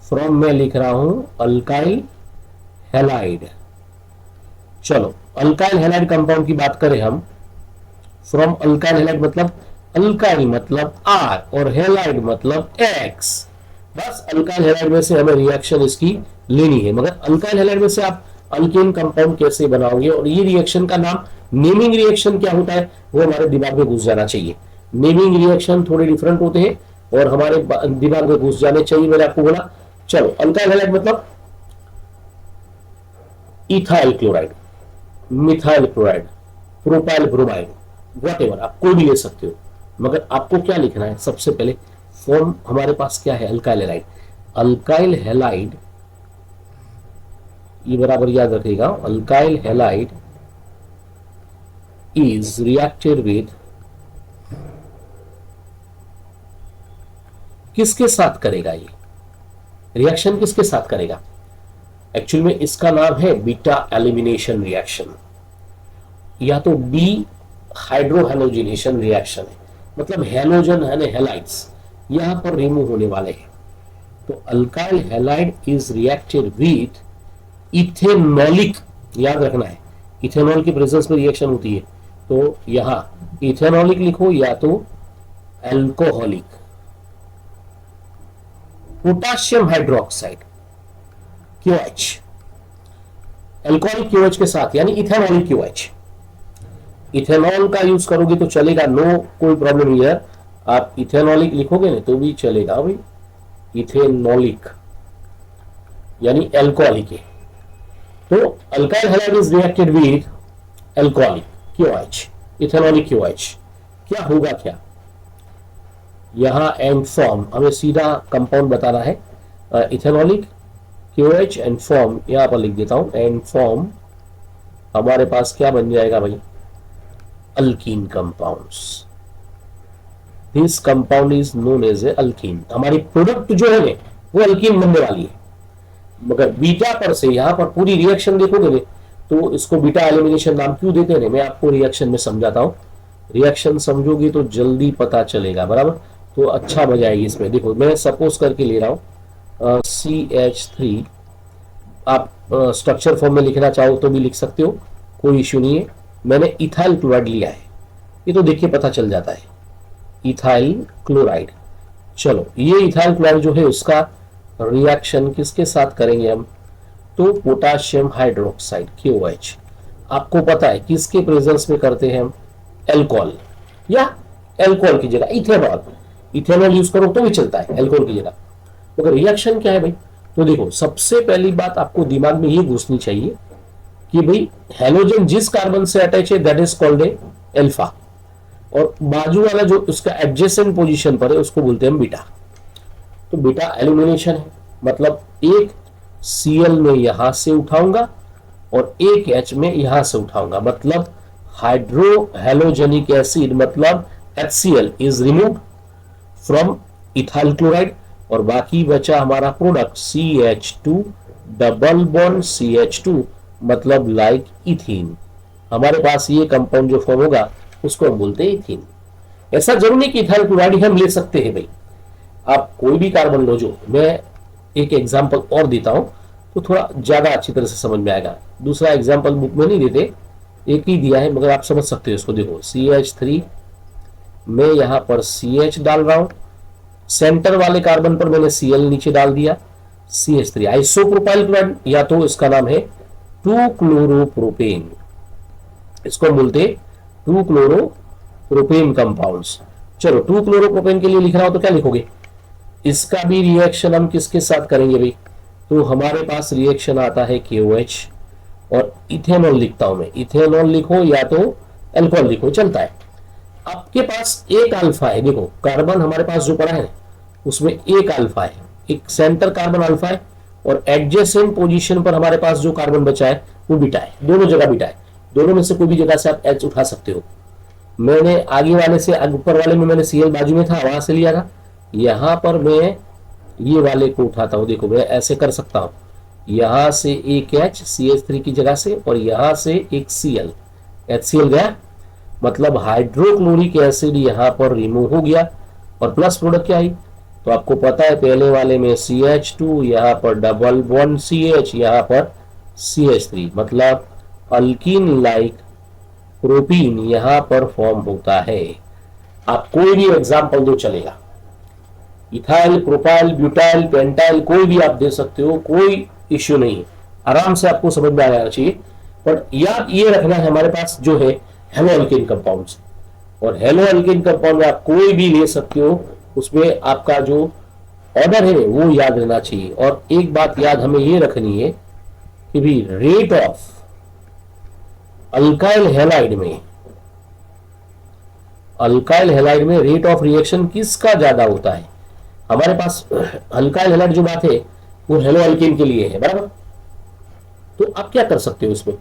Speaker 1: फ्रॉम मैं लिख रहा हूं अल्काइल हैलाइड। चलो अल्काइल हैलाइड कंपाउंड की बात करें हम, फ्रॉम अल्काइल हैलाइड मतलब अल्काइल मतलब R और हैलाइड मतलब X। बस अल्काइल हैलाइड में से हमें रिएक्शन इसकी लेनी है, मगर अल्काइल हैलाइड में से आप अल्केन कंपाउंड कैसे बनाओगे, और ये रिएक्शन का नाम, नेमिंग रिएक्शन क्या होता है वो हमारे दिमाग में घुस जाना चाहिए। नेमिंग रिएक्शन थोड़े डिफरेंट होते हैं और हमारे दिमाग में घुस जाने चाहिए, मैंने आपको बोला। चलो अल्काइल हैलाइड मतलब ethyl chloride, methyl chloride, propyl bromide, whatever आप कोई भी ले सकते हो, मगर आपको क्या लिखना है, सबसे पहले फॉर्म हमारे पास क्या है, अल्काइल हैलाइड। अल्काइल हैलाइड ये बराबर याद रखिएगा, alkyl halide is reacted with, किसके साथ करेगा ये रिएक्शन, किसके साथ करेगा, एक्चुअल में इसका नाम है बीटा एलिमिनेशन रिएक्शन, या तो डी हाइड्रोहेलोजिनेशन रिएक्शन है, मतलब हेलोजन है हेलाइड्स यहां पर रिमूव होने वाले हैं। तो alkyl halide is reacted with ethanolic, याद रखना है इथेनॉल की प्रेजेंस में रिएक्शन होती है, तो यहां इथेनॉलिक लिखो या तो alcoholic. Potassium hydroxide QH, alcoholic QH के साथ यानी इथेनॉलिक QH। इथेनॉल का यूज करोगे तो चलेगा, नो कोई प्रॉब्लम नहीं है। आप इथेनॉलिक लिखोगे ना तो भी चलेगा भाई, इथेनॉलिक यानी एल्कोहलिक है। तो alkyl halide is reacted with alcoholic QH, ethanolic QH। क्या होगा, क्या यहां एंड फॉर्म हमें सीधा कंपाउंड बताना है, इथेनॉलिक QH एंड फॉर्म यहां पर लिख देता हूं, एंड फॉर्म हमारे पास क्या बन जाएगा भाई, alkene compounds. This compound is known as a alkene. हमारी प्रोडक्ट जो है वो अल्कीन बनने वाली है, मगर बीटा पर से यहां पर पूरी रिएक्शन देखोगे ने तो इसको बीटा एलिमिनेशन नाम क्यों देते हैं, मैं आपको रिएक्शन में समझाता हूं। रिएक्शन समझोगे तो जल्दी पता चलेगा, बराबर, तो अच्छा मजा आएगी इसमें। देखो मैं सपोज करके ले रहा हूं CH3, आप स्ट्रक्चर फॉर्म में लिखना चाहो तो भी लिख सकते हो, कोई इश्यू नहीं है। मैंने इथाइल क्लोराइड लिया है, ये तो देखिए पता चल जाता है, इथाइल क्लोराइड। चलो ये इथाइल क्लोराइड जो है उसका रिएक्शन किसके साथ करेंगे हम, तो पोटाशियम हाइड्रोक्साइड KOH। आपको पता है किसके प्रेजेंस में करते हैं हम, एल्कोहल, या एल्कोहल की जगह इथेनॉल, इथेनॉल यूज करो तो भी चलता है एल्कोहल की जगह। मगर रिएक्शन क्या है भाई, तो देखो सबसे पहली बात आपको दिमाग में ये घुसनी चाहिए कि भाई हेलोजन जिस कार्बन से अटैच है that is called a alpha, और बाजू वाला जो उसका एडजेसेंट पोजीशन पर है उसको बोलते हैं बीटा। तो बीटा एलिमिनेशन है, मतलब एक Cl में यहां से उठाऊंगा और एक H में यहां से उठाऊंगा, मतलब हाइड्रोहेलोजेनिक एसिड मतलब HCl is remove from ethyl chloride, और बाकी बचा हमारा product CH2 double bond CH2 मतलब लाइक इथीन। हमारे पास ये कंपाउंड जो फॉर्म होगा उसको हम बोलते हैं इथीन। ऐसा जरूर नहीं कि इथाइल क्लोराइड हम ले सकते हैं भाई, आप कोई भी कार्बन लो। जो मैं एक एग्जांपल और देता हूं तो थोड़ा ज्यादा अच्छी तरह से समझ में आएगा। दूसरा एग्जांपल बुक में नहीं देते, एक ही दिया है मगर आप समझ सकते हो इसको। देखो CH3 में यहां पर CH डाल रहा हूं, सेंटर वाले कार्बन पर मैंने Cl नीचे डाल दिया, CH3 आइसोप्रोपाइल क्लोराइड, या तो इसका नाम है 2-क्लोरोप्रोपेन, इसको बोलते 2-क्लोरोप्रोपेन कंपाउंड्स। चलो 2-क्लोरोप्रोपेन के लिए लिख रहा हो तो क्या लिखोगे, इसका भी रिएक्शन हम किसके साथ करेंगे भाई, तो हमारे पास रिएक्शन आता है KOH, और इथेनॉल लिखता हूं मैं, इथेनॉल लिखो या तो अल्कोहल लिखो चलता है। आपके पास एक अल्फा है, देखो कार्बन हमारे पास जो पड़ा है उसमें एक अल्फा है, एक सेंटर कार्बन अल्फा है, और एडजेसेंट पोजीशन पर हमारे पास जो कार्बन बचा है वो बीटा है, दोनों जगह बीटा है। दोनों में से कोई भी जगह से आप H उठा सकते हो। मैंने आगे वाले से, ऊपर वाले में मैंने Cl बाजू में था वहां से लिया था, यहां पर मैं ये वाले को उठाता हूं। देखो मैं ऐसे कर सकता हूं, यहां से एक H CH3 की जगह से, और यहां से एक Cl, HCl गया, मतलब हाइड्रोक्लोरिक एसिड यहां पर रिमूव हो गया, और प्लस प्रोडक्ट क्या आई, तो आपको पता है पहले वाले में CH2, यहां पर डबल बॉन्ड CH, यहां पर CH3, मतलब अल्कीन लाइक प्रोपीन यहां पर फॉर्म होता है। आप कोई भी एग्जांपल दो चलेगा, इथाइल, प्रोपाइल, ब्यूटाइल, पेंटाइल, कोई भी आप दे सकते हो, कोई इश्यू नहीं है, आराम से आपको समझ में आ जाना चाहिए। पर याद ये रखना है हमारे पास जो है हेलो अल्केन कंपाउंड्स, और हेलो अल्केन कंपाउंड आप कोई भी ले सकते हो, उसमें आपका जो ऑर्डर है वो याद रहना चाहिए। और एक बात याद हमें ये रखनी है कि भी रेट ऑफ अल्काइल हैलाइड में, अल्काइल हैलाइड में रेट ऑफ रिएक्शन किसका ज्यादा होता है, हमारे पास अल्काइल हैलाइड जो बात है वो हेलो अल्केन के लिए है, बराबर। तो आप क्या कर सकते हो, उसमें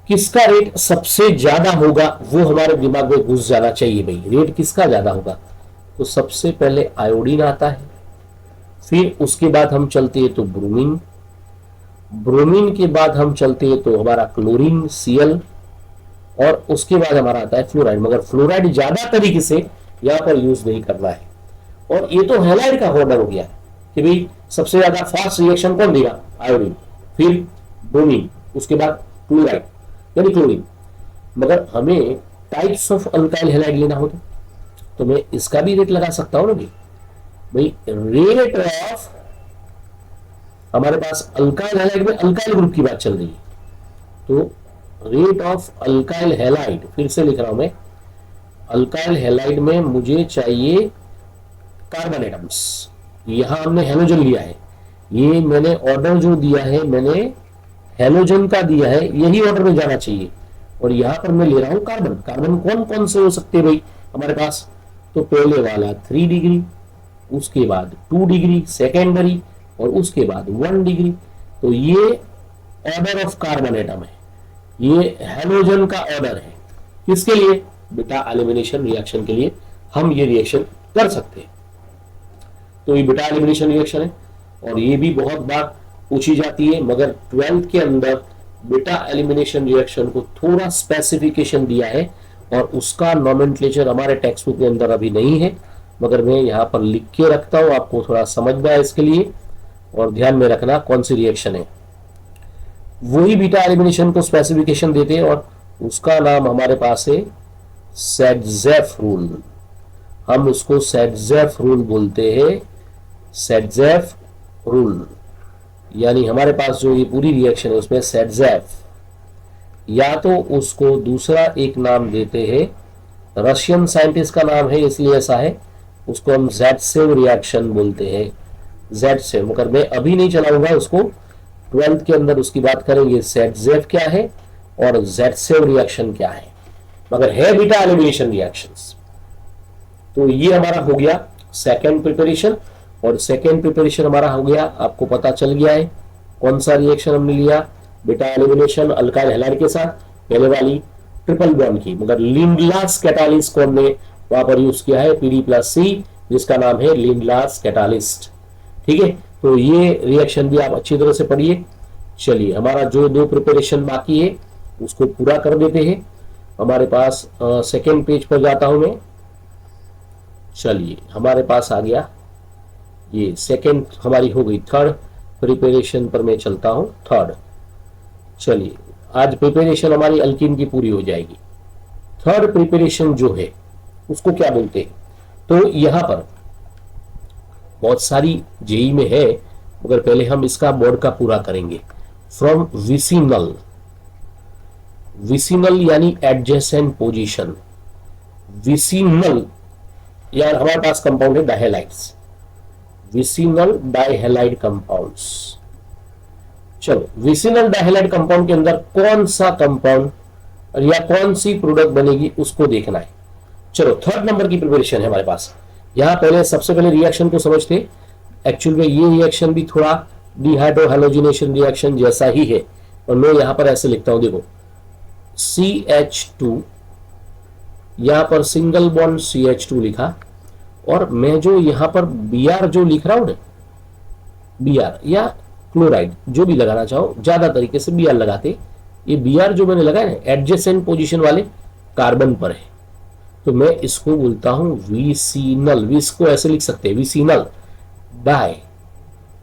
Speaker 1: किसका रेट सबसे ज्यादा होगा वो हमारे दिमाग में घुस जाना चाहिए भाई, रेट किसका ज्यादा होगा। तो सबसे पहले आयोडीन आता है, फिर उसके बाद हम चलते हैं तो ब्रोमीन, ब्रोमीन के बाद हम चलते हैं तो हमारा क्लोरीन Cl, और उसके बाद हमारा आता है फ्लोराइड, मगर फ्लोराइड ज्यादा तरीके से यहाँ पर यूज नहीं करना है। और ये तो हैलाइड का ऑर्डर हो गया कि भाई सबसे ज्यादा फास्ट रिएक्शन कौन देगा, आयोडीन, फिर ब्रोमीन, उसके बाद क्लोराइड यानी क्लोरीन। मगर हमें टाइप्स ऑफ अल्काइल हैलाइड लेना हो तो मैं इसका भी रेट लगा सकता हूं ना भाई रेट ऑफ, हमारे पास अल्काइल हैलाइड में अल्काइल ग्रुप की बात चल रही है, तो रेट ऑफ अल्काइल हैलाइड, फिर से लिख रहा हूं मैं, अल्काइल हैलाइड में मुझे चाहिए कार्बन एटम्स। यहां हमने हेलोजन लिया है, ये मैंने ऑर्डर जो दिया है मैंने हेलोजन का दिया है, यही ऑर्डर में जाना चाहिए। और यहां पर मैं ले रहा हूं कार्बन। कार्बन कौन कौन से हो सकते हैं भाई हमारे पास, तो पहले वाला 3 डिग्री, उसके बाद 2 डिग्री सेकेंडरी, और उसके बाद 1 डिग्री। तो ये ऑर्डर ऑफ कार्बन एटम है, ये हेलोजन का ऑर्डर है। किसके लिए, बीटा एलिमिनेशन रिएक्शन के लिए हम ये रिएक्शन कर सकते हैं। तो ये बीटा एलिमिनेशन रिएक्शन है, और ये भी बहुत बार पूछी जाती है, मगर 12th के अंदर बीटा एलिमिनेशन रिएक्शन को थोड़ा स्पेसिफिकेशन दिया है, और उसका नॉमेनक्लेचर हमारे टेक्स्ट बुक के अंदर अभी नहीं है, मगर मैं यहाँ पर लिख के रखता हूँ, आपको थोड़ा समझना है इसके लिए, और ध्यान में रखना कौन सी रिएक्शन है। वही बीटा एलिमिनेशन को स्पेसिफिकेशन देते हैं, और उसका नाम हमारे पास है सेडजेफ रूल। हम उसको सेडजेफ रूल बोलते हैं, सेडजेफ रूल। यानी हमारे पास जो ये पूरी रिएक्शन है उसमें सेडजेफ, या तो उसको दूसरा एक नाम देते हैं, रशियन साइंटिस्ट का नाम है इसलिए ऐसा है, उसको हम ज़ेटसेव रिएक्शन बोलते हैं, ज़ेटसेव। मगर मैं अभी नहीं चलाऊंगा उसको, 12th के अंदर उसकी बात करेंगे, सेडजेफ क्या है और ज़ेटसेव रिएक्शन क्या है, मगर है बीटा एलिमिनेशन रिएक्शंस। तो ये हमारा हो गया सेकेंड प्रिपरेशन, और सेकेंड प्रिपरेशन हमारा हो गया, आपको पता चल गया है कौन सा रिएक्शन हमने लिया, बीटा एलिमिनेशन अल्काइल हैलाइड के साथ, पहले वाली ट्रिपल बॉन्ड की, मगर लिंडलास कैटालिस्ट को हमने वहां पर यूज किया है Pd+C, जिसका नाम है लिंडलास कैटालिस्ट। ठीक है, तो ये रिएक्शन भी आप अच्छी तरह से पढ़िए। चलिए हमारा जो 2 प्रिपरेशन बाकी है उसको पूरा कर देते हैं। हमारे पास सेकेंड पेज पर जाता हूं मैं। चलिए हमारे पास आ गया, ये सेकेंड हमारी हो गई, थर्ड प्रिपरेशन पर मैं चलता हूं, थर्ड। चलिए आज प्रिपरेशन हमारी अल्कीन की पूरी हो जाएगी। थर्ड प्रिपरेशन जो है उसको क्या बोलते हैं, तो यहां पर बहुत सारी जेई में है, मगर पहले हम इसका बोर्ड का पूरा करेंगे। फ्रॉम विसिनल, विसिनल यानी एडजेसेंट पोजीशन, विसिनल यार हमारे पास कंपाउंड है डायहैलाइड्स, विसिनल डायहैलाइड कंपाउंड्स। चलो विसिनल डायहैलाइड कंपाउंड के अंदर कौन सा कंपाउंड या कौन सी प्रोडक्ट बनेगी उसको देखना है। चलो थर्ड नंबर की प्रिपरेशन है हमारे पास। यहां पहले सबसे पहले रिएक्शन को समझते। एक्चुअल में ये रिएक्शन भी थोड़ा डिहाइड्रोहैलोजिनेशन रिएक्शन जैसा ही है, और मैं यहां पर ऐसे लिखता हूं, देखो CH2, यहां पर सिंगल बॉन्ड CH2 लिखा, और मैं जो यहां पर Br जो लिख रहा हूं ना, Br या क्लोराइड जो भी लगाना चाहो, ज्यादा तरीके से Br लगाते। ये Br जो मैंने लगाया ना एडजेसेंट पोजीशन वाले कार्बन पर है, तो मैं इसको बोलता हूं विसिनल। इसको ऐसे लिख सकते हैं विसिनल डाई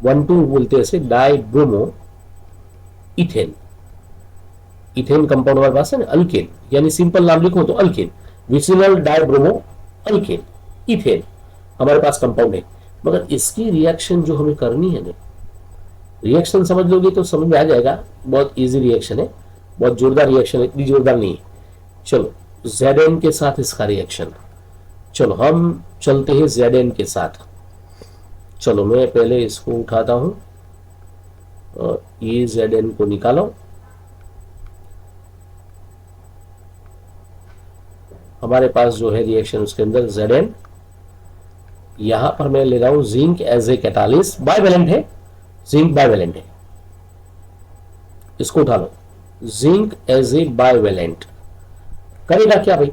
Speaker 1: 1,2 बोलते हैं ऐसे, die bromo ethane. Ethane compound हमारे पास है ना, अल्केन, यानी सिंपल नाम लिखो तो alkane, vicinal die bromo alkane ethane हमारे पास कंपाउंड है। मगर इसकी रिएक्शन जो हमें करनी है ना, रिएक्शन समझ लोगे तो समझ में आ जाएगा, बहुत इजी रिएक्शन है, बहुत जोरदार रिएक्शन है, इतनी जोरदार नहीं है। चलो Zn के साथ इसका रिएक्शन, चलो हम चलते हैं Zn के साथ। चलो मैं पहले इसको उठाता हूं, और ये Zn को निकालो। हमारे पास जो है रिएक्शन उसके अंदर Zn, यहां पर मैं ले रहा हूं zinc as a catalyst, bivalent है, जिंक बाइवेलेंट है, इसको उठा लो, जिंक एज ए बाइवेलेंट। करेगा क्या भाई,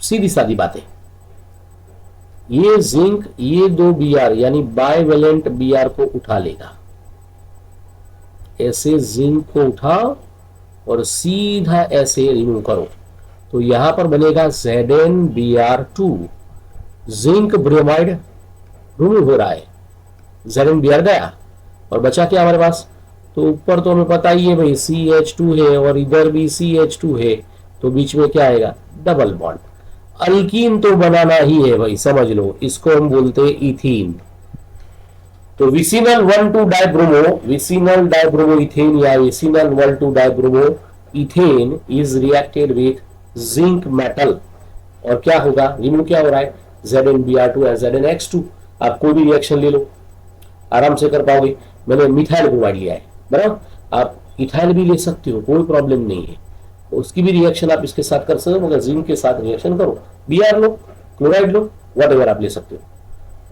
Speaker 1: सीधी सादी बात है, ये जिंक ये 2 Br यानी बाइवेलेंट Br को उठा लेगा, ऐसे जिंक को उठाओ और सीधा ऐसे रिमूव करो, तो यहां पर बनेगा ZnBr2, जिंक ब्रोमाइड रिमूव हो रहा है, ZnBr गया और बचा क्या हमारे पास, तो ऊपर तो हमें पता ही है भाई CH2 है और इधर भी CH2 है, तो बीच में क्या आएगा, डबल बॉन्ड। अल्कीन तो बनाना ही है भाई, समझ लो, इसको हम बोलते हैं इथीन। तो vicinal 1,2 dibromo, vicinal dibromo ethane या vicinal 1,2 dibromo ethane is reacted with zinc metal, और क्या होगा, रिमूव क्या हो रहा है, ZnBr2 या ZnX2। आप कोई भी रिएक्शन ले लो, आराम से कर पाओगे। मैंने मिथाइल ब्रोमाइड लिया है, बराबर, आप इथाइल भी ले सकते हो, कोई प्रॉब्लम नहीं है, तो उसकी भी रिएक्शन आप इसके साथ कर सकते हो, मगर जिंक के साथ रिएक्शन करो, Br low, chloride low, what आप ले सकते हो।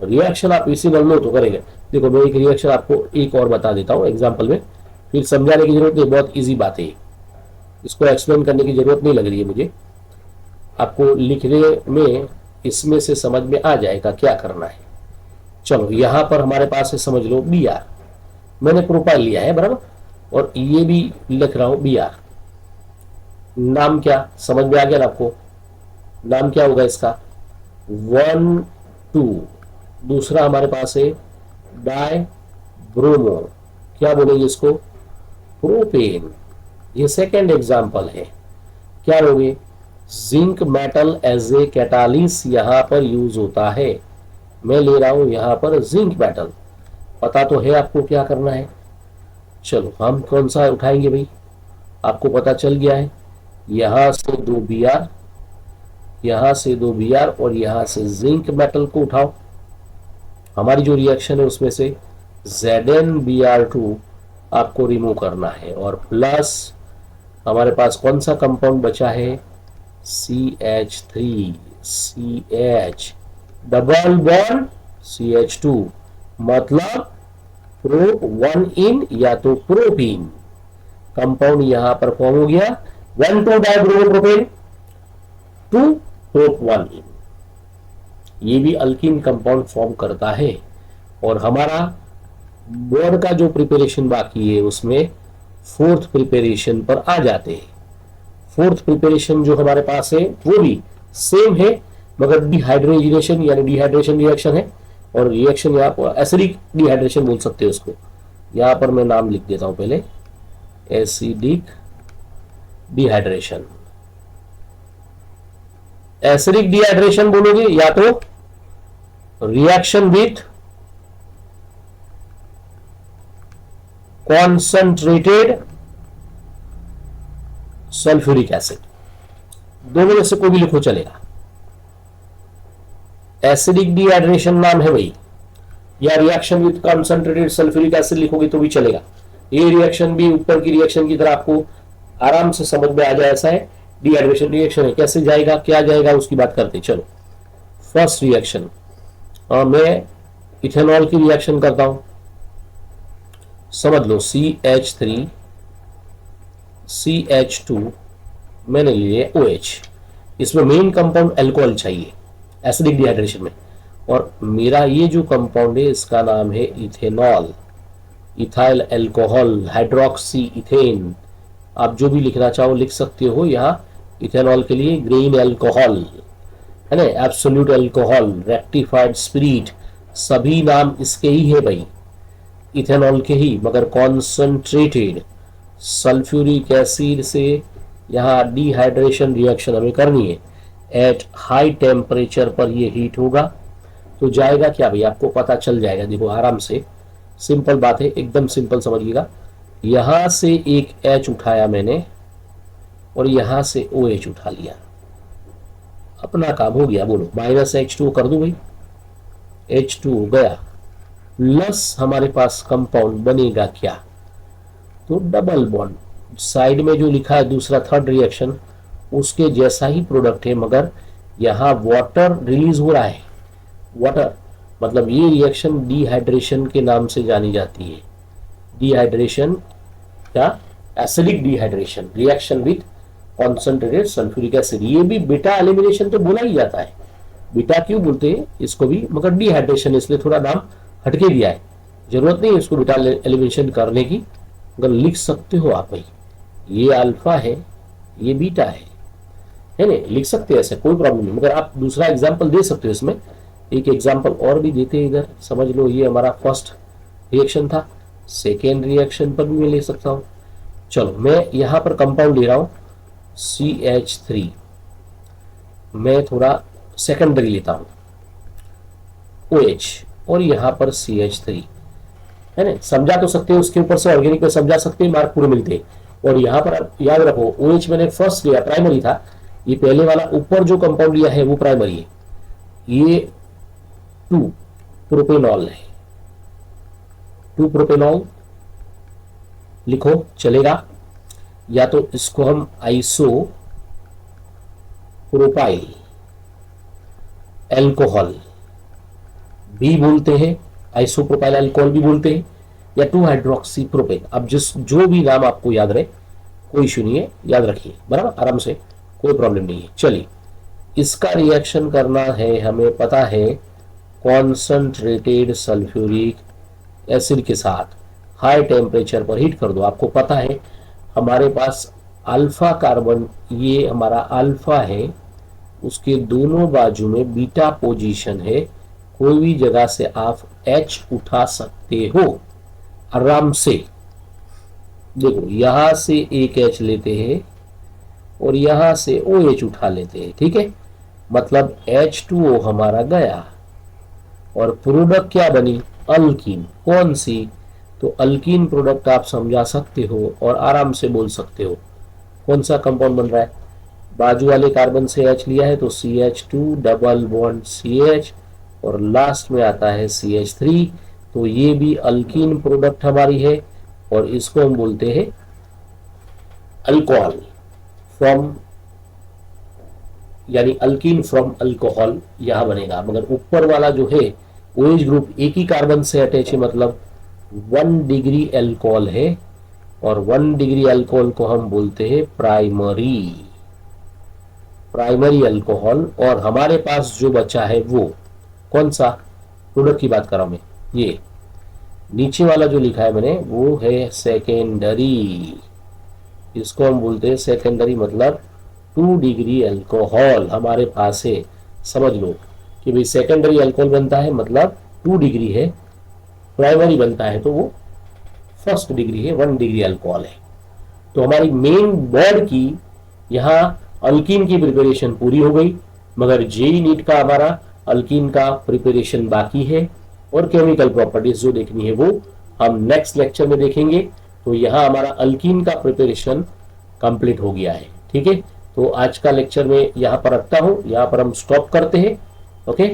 Speaker 1: रिएक्शन आप इसी नल लो तो करेंगे। देखो मैं एक रिएक्शन आपको एक और बता देता हूँ एग्जाम्पल में, फिर समझाने की जरूरत नहीं, बहुत ईजी बात है, इसको एक्सप्लेन करने की जरूरत नहीं लग रही है मुझे, आपको लिखने में इसमें से समझ में आ जाएगा क्या करना है। चलो यहां पर हमारे पास है, समझ लो Br, मैंने प्रोपाइल लिया है, बराबर, और ये भी लिख रहा हूं Br। नाम क्या समझ में आ गया ना आपको, नाम क्या होगा इसका, 1 2, दूसरा हमारे पास है डाई ब्रोमो, क्या बोलेंगे इसको, प्रोपेन। ये सेकेंड एग्जाम्पल है, क्या लोगे, zinc metal as a catalyst यहां पर यूज होता है, मैं ले रहा हूं यहां पर जिंक मेटल, पता तो है आपको क्या करना है। चलो हम कौन सा उठाएंगे भाई, आपको पता चल गया है, यहां से 2 Br, यहां से 2 Br और यहां से जिंक मेटल को उठाओ, हमारी जो रिएक्शन है उसमें से ZnBr2 आपको रिमूव करना है, और प्लस हमारे पास कौन सा कंपाउंड बचा है, CH3, CH double bond CH2, मतलब प्रोप 1 इन या तो प्रोपीन कंपाउंड यहां पर फॉर्म हो गया, 1,2 डाइब्रोमोप्रोपेन 2 प्रोप 1 इन, ये भी अल्कीन कंपाउंड फॉर्म करता है। और हमारा बोर्ड का जो प्रिपरेशन बाकी है उसमें फोर्थ प्रिपरेशन पर आ जाते हैं। फोर्थ प्रिपरेशन जो हमारे पास है वो भी सेम है, मगर डिहाइड्रोजनेशन यानी डिहाइड्रेशन रिएक्शन है, और रिएक्शन यहाँ पर एसिडिक डिहाइड्रेशन बोल सकते हैं उसको, यहां पर मैं नाम लिख देता हूं पहले, एसिडिक डिहाइड्रेशन। एसिडिक डिहाइड्रेशन बोलोगे या तो reaction with concentrated sulphuric acid, दोनों में से कोई भी लिखो चलेगा। एसिडिक डिहाइड्रेशन नाम है भाई, या reaction with concentrated sulphuric acid लिखोगे तो भी चलेगा। ये रिएक्शन भी ऊपर की रिएक्शन की तरह आपको आराम से समझ में आ जाए, ऐसा है डिहाइड्रेशन रिएक्शन है, कैसे जाएगा क्या जाएगा उसकी बात करते। चलो फर्स्ट रिएक्शन, मैं इथेनॉल की रिएक्शन करता हूं, समझ लो CH3 CH2 मैंने लिए OH, इसमें मेन कंपाउंड अल्कोहल चाहिए एसिडिक डिहाइड्रेशन में, और मेरा ये जो कंपाउंड है इसका नाम है ethanol, ethyl alcohol hydroxy ethane, आप जो भी लिखना चाहो लिख सकते हो। यहाँ इथेनॉल के लिए ग्रीन अल्कोहल है ना, एब्सोल्यूट अल्कोहल, रेक्टिफाइड स्पिरिट, सभी नाम इसके ही है भाई, इथेनॉल के ही, मगर कॉन्सेंट्रेटेड सल्फ्यूरिक एसिड से यहाँ डिहाइड्रेशन रिएक्शन हमें करनी है, एट हाई टेम्परेचर पर ये हीट होगा, तो जाएगा क्या भाई, आपको पता चल जाएगा। देखो आराम से, सिंपल बात है, एकदम सिंपल समझिएगा। यहां से एक H उठाया मैंने और यहां से OH उठा लिया, अपना काम हो गया। बोलो -H2 कर दो भाई, H2 हो गया, प्लस हमारे पास कंपाउंड बनेगा क्या, तो डबल बॉन्ड, साइड में जो लिखा है दूसरा थर्ड रिएक्शन उसके जैसा ही प्रोडक्ट है, मगर यहाँ वाटर रिलीज हो रहा है। वाटर मतलब ये रिएक्शन डिहाइड्रेशन के नाम से जानी जाती है। डिहाइड्रेशन क्या, acidic dehydration reaction with concentrated sulphuric acid, ये भी बीटा एलिमिनेशन तो बोला ही जाता है, बीटा क्यों बोलते हैं इसको भी, मगर डिहाइड्रेशन इसलिए थोड़ा नाम हटके दिया है, जरूरत नहीं है इसको बीटा एलिमिनेशन करने की, अगर लिख सकते हो आप भाई, ये अल्फा है, ये बीटा है ना, लिख सकते हैं, ऐसे कोई प्रॉब्लम नहीं। मगर आप दूसरा एग्जाम्पल दे सकते हो इसमें, एक एग्जाम्पल और भी देते हैं इधर, समझ लो ये हमारा फर्स्ट रिएक्शन था, सेकेंड रिएक्शन पर भी मैं ले सकता हूँ। चलो मैं यहाँ पर कंपाउंड ले रहा हूँ CH3, मैं थोड़ा सेकेंडरी लेता हूँ OH, और यहाँ पर CH3 है ना, समझा तो सकते हो, उसके ऊपर से ऑर्गेनिक में समझा सकते हैं, मार्क पूरे मिलते हैं। और यहाँ पर आप याद रखो OH मैंने फर्स्ट लिया, प्राइमरी था, ये पहले वाला ऊपर जो कंपाउंड लिया है वो प्राइमरी है, ये 2 प्रोपेनॉल है, 2 प्रोपेनॉल लिखो चलेगा, या तो इसको हम आइसो प्रोपाइल एल्कोहल भी बोलते हैं, आइसोप्रोपाइल अल्कोहल भी बोलते हैं, या 2 हाइड्रोक्सी प्रोपेन। अब जिस जो भी नाम आपको याद रहे, कोई इशू नहीं है, याद रखिए बराबर, आराम से, कोई प्रॉब्लम नहीं है। चलिए इसका रिएक्शन करना है, हमें पता है कॉन्संट्रेटेड सल्फ्यूरिक एसिड के साथ हाई टेम्परेचर पर हीट कर दो। आपको पता है हमारे पास अल्फा कार्बन, ये हमारा अल्फा है, उसके दोनों बाजू में बीटा पोजीशन है, कोई भी जगह से आप H उठा सकते हो आराम से। देखो यहां से एक H लेते हैं और यहां से OH उठा लेते हैं, ठीक है, मतलब H2O हमारा गया, और प्रोडक्ट क्या बनी, अल्कीन। कौन सी, तो अल्कीन प्रोडक्ट आप समझा सकते हो और आराम से बोल सकते हो कौन सा कंपाउंड बन रहा है। बाजू वाले कार्बन से H लिया है तो CH2 डबल बॉन्ड CH, और लास्ट में आता है CH3, तो ये भी अल्कीन प्रोडक्ट हमारी है, और इसको हम बोलते हैं अल्कोहल फ्रॉम, यानी अल्कीन फ्रॉम अल्कोहल यहां बनेगा। मगर ऊपर वाला जो है OH ग्रुप एक ही कार्बन से अटैच है, मतलब 1 डिग्री अल्कोहल है, और 1 डिग्री अल्कोहल को हम बोलते हैं प्राइमरी अल्कोहल। और हमारे पास जो बचा है वो कौन सा प्रोडक्ट की बात कर रहा हूं मैं, ये नीचे वाला जो लिखा है मैंने वो है सेकेंडरी, इसको हम बोलते हैं सेकेंडरी, मतलब 2 डिग्री अल्कोहल हमारे पास है। समझ लो कि भाई सेकेंडरी अल्कोहल बनता है मतलब 2 डिग्री है, प्राइमरी बनता है तो वो फर्स्ट डिग्री है, 1 डिग्री अल्कोहल है। तो हमारी मेन बॉन्ड की यहाँ अल्कीन की प्रिपरेशन पूरी हो गई, मगर जेई नीट का हमारा अल्कीन का प्रिपरेशन बाकी है, और केमिकल प्रॉपर्टीज जो देखनी है वो हम नेक्स्ट लेक्चर में देखेंगे। तो यहाँ हमारा अल्कीन का प्रिपरेशन कंप्लीट हो गया है, ठीक है। तो आज का लेक्चर में यहाँ पर रखता हूँ, यहाँ पर हम स्टॉप करते हैं, ओके।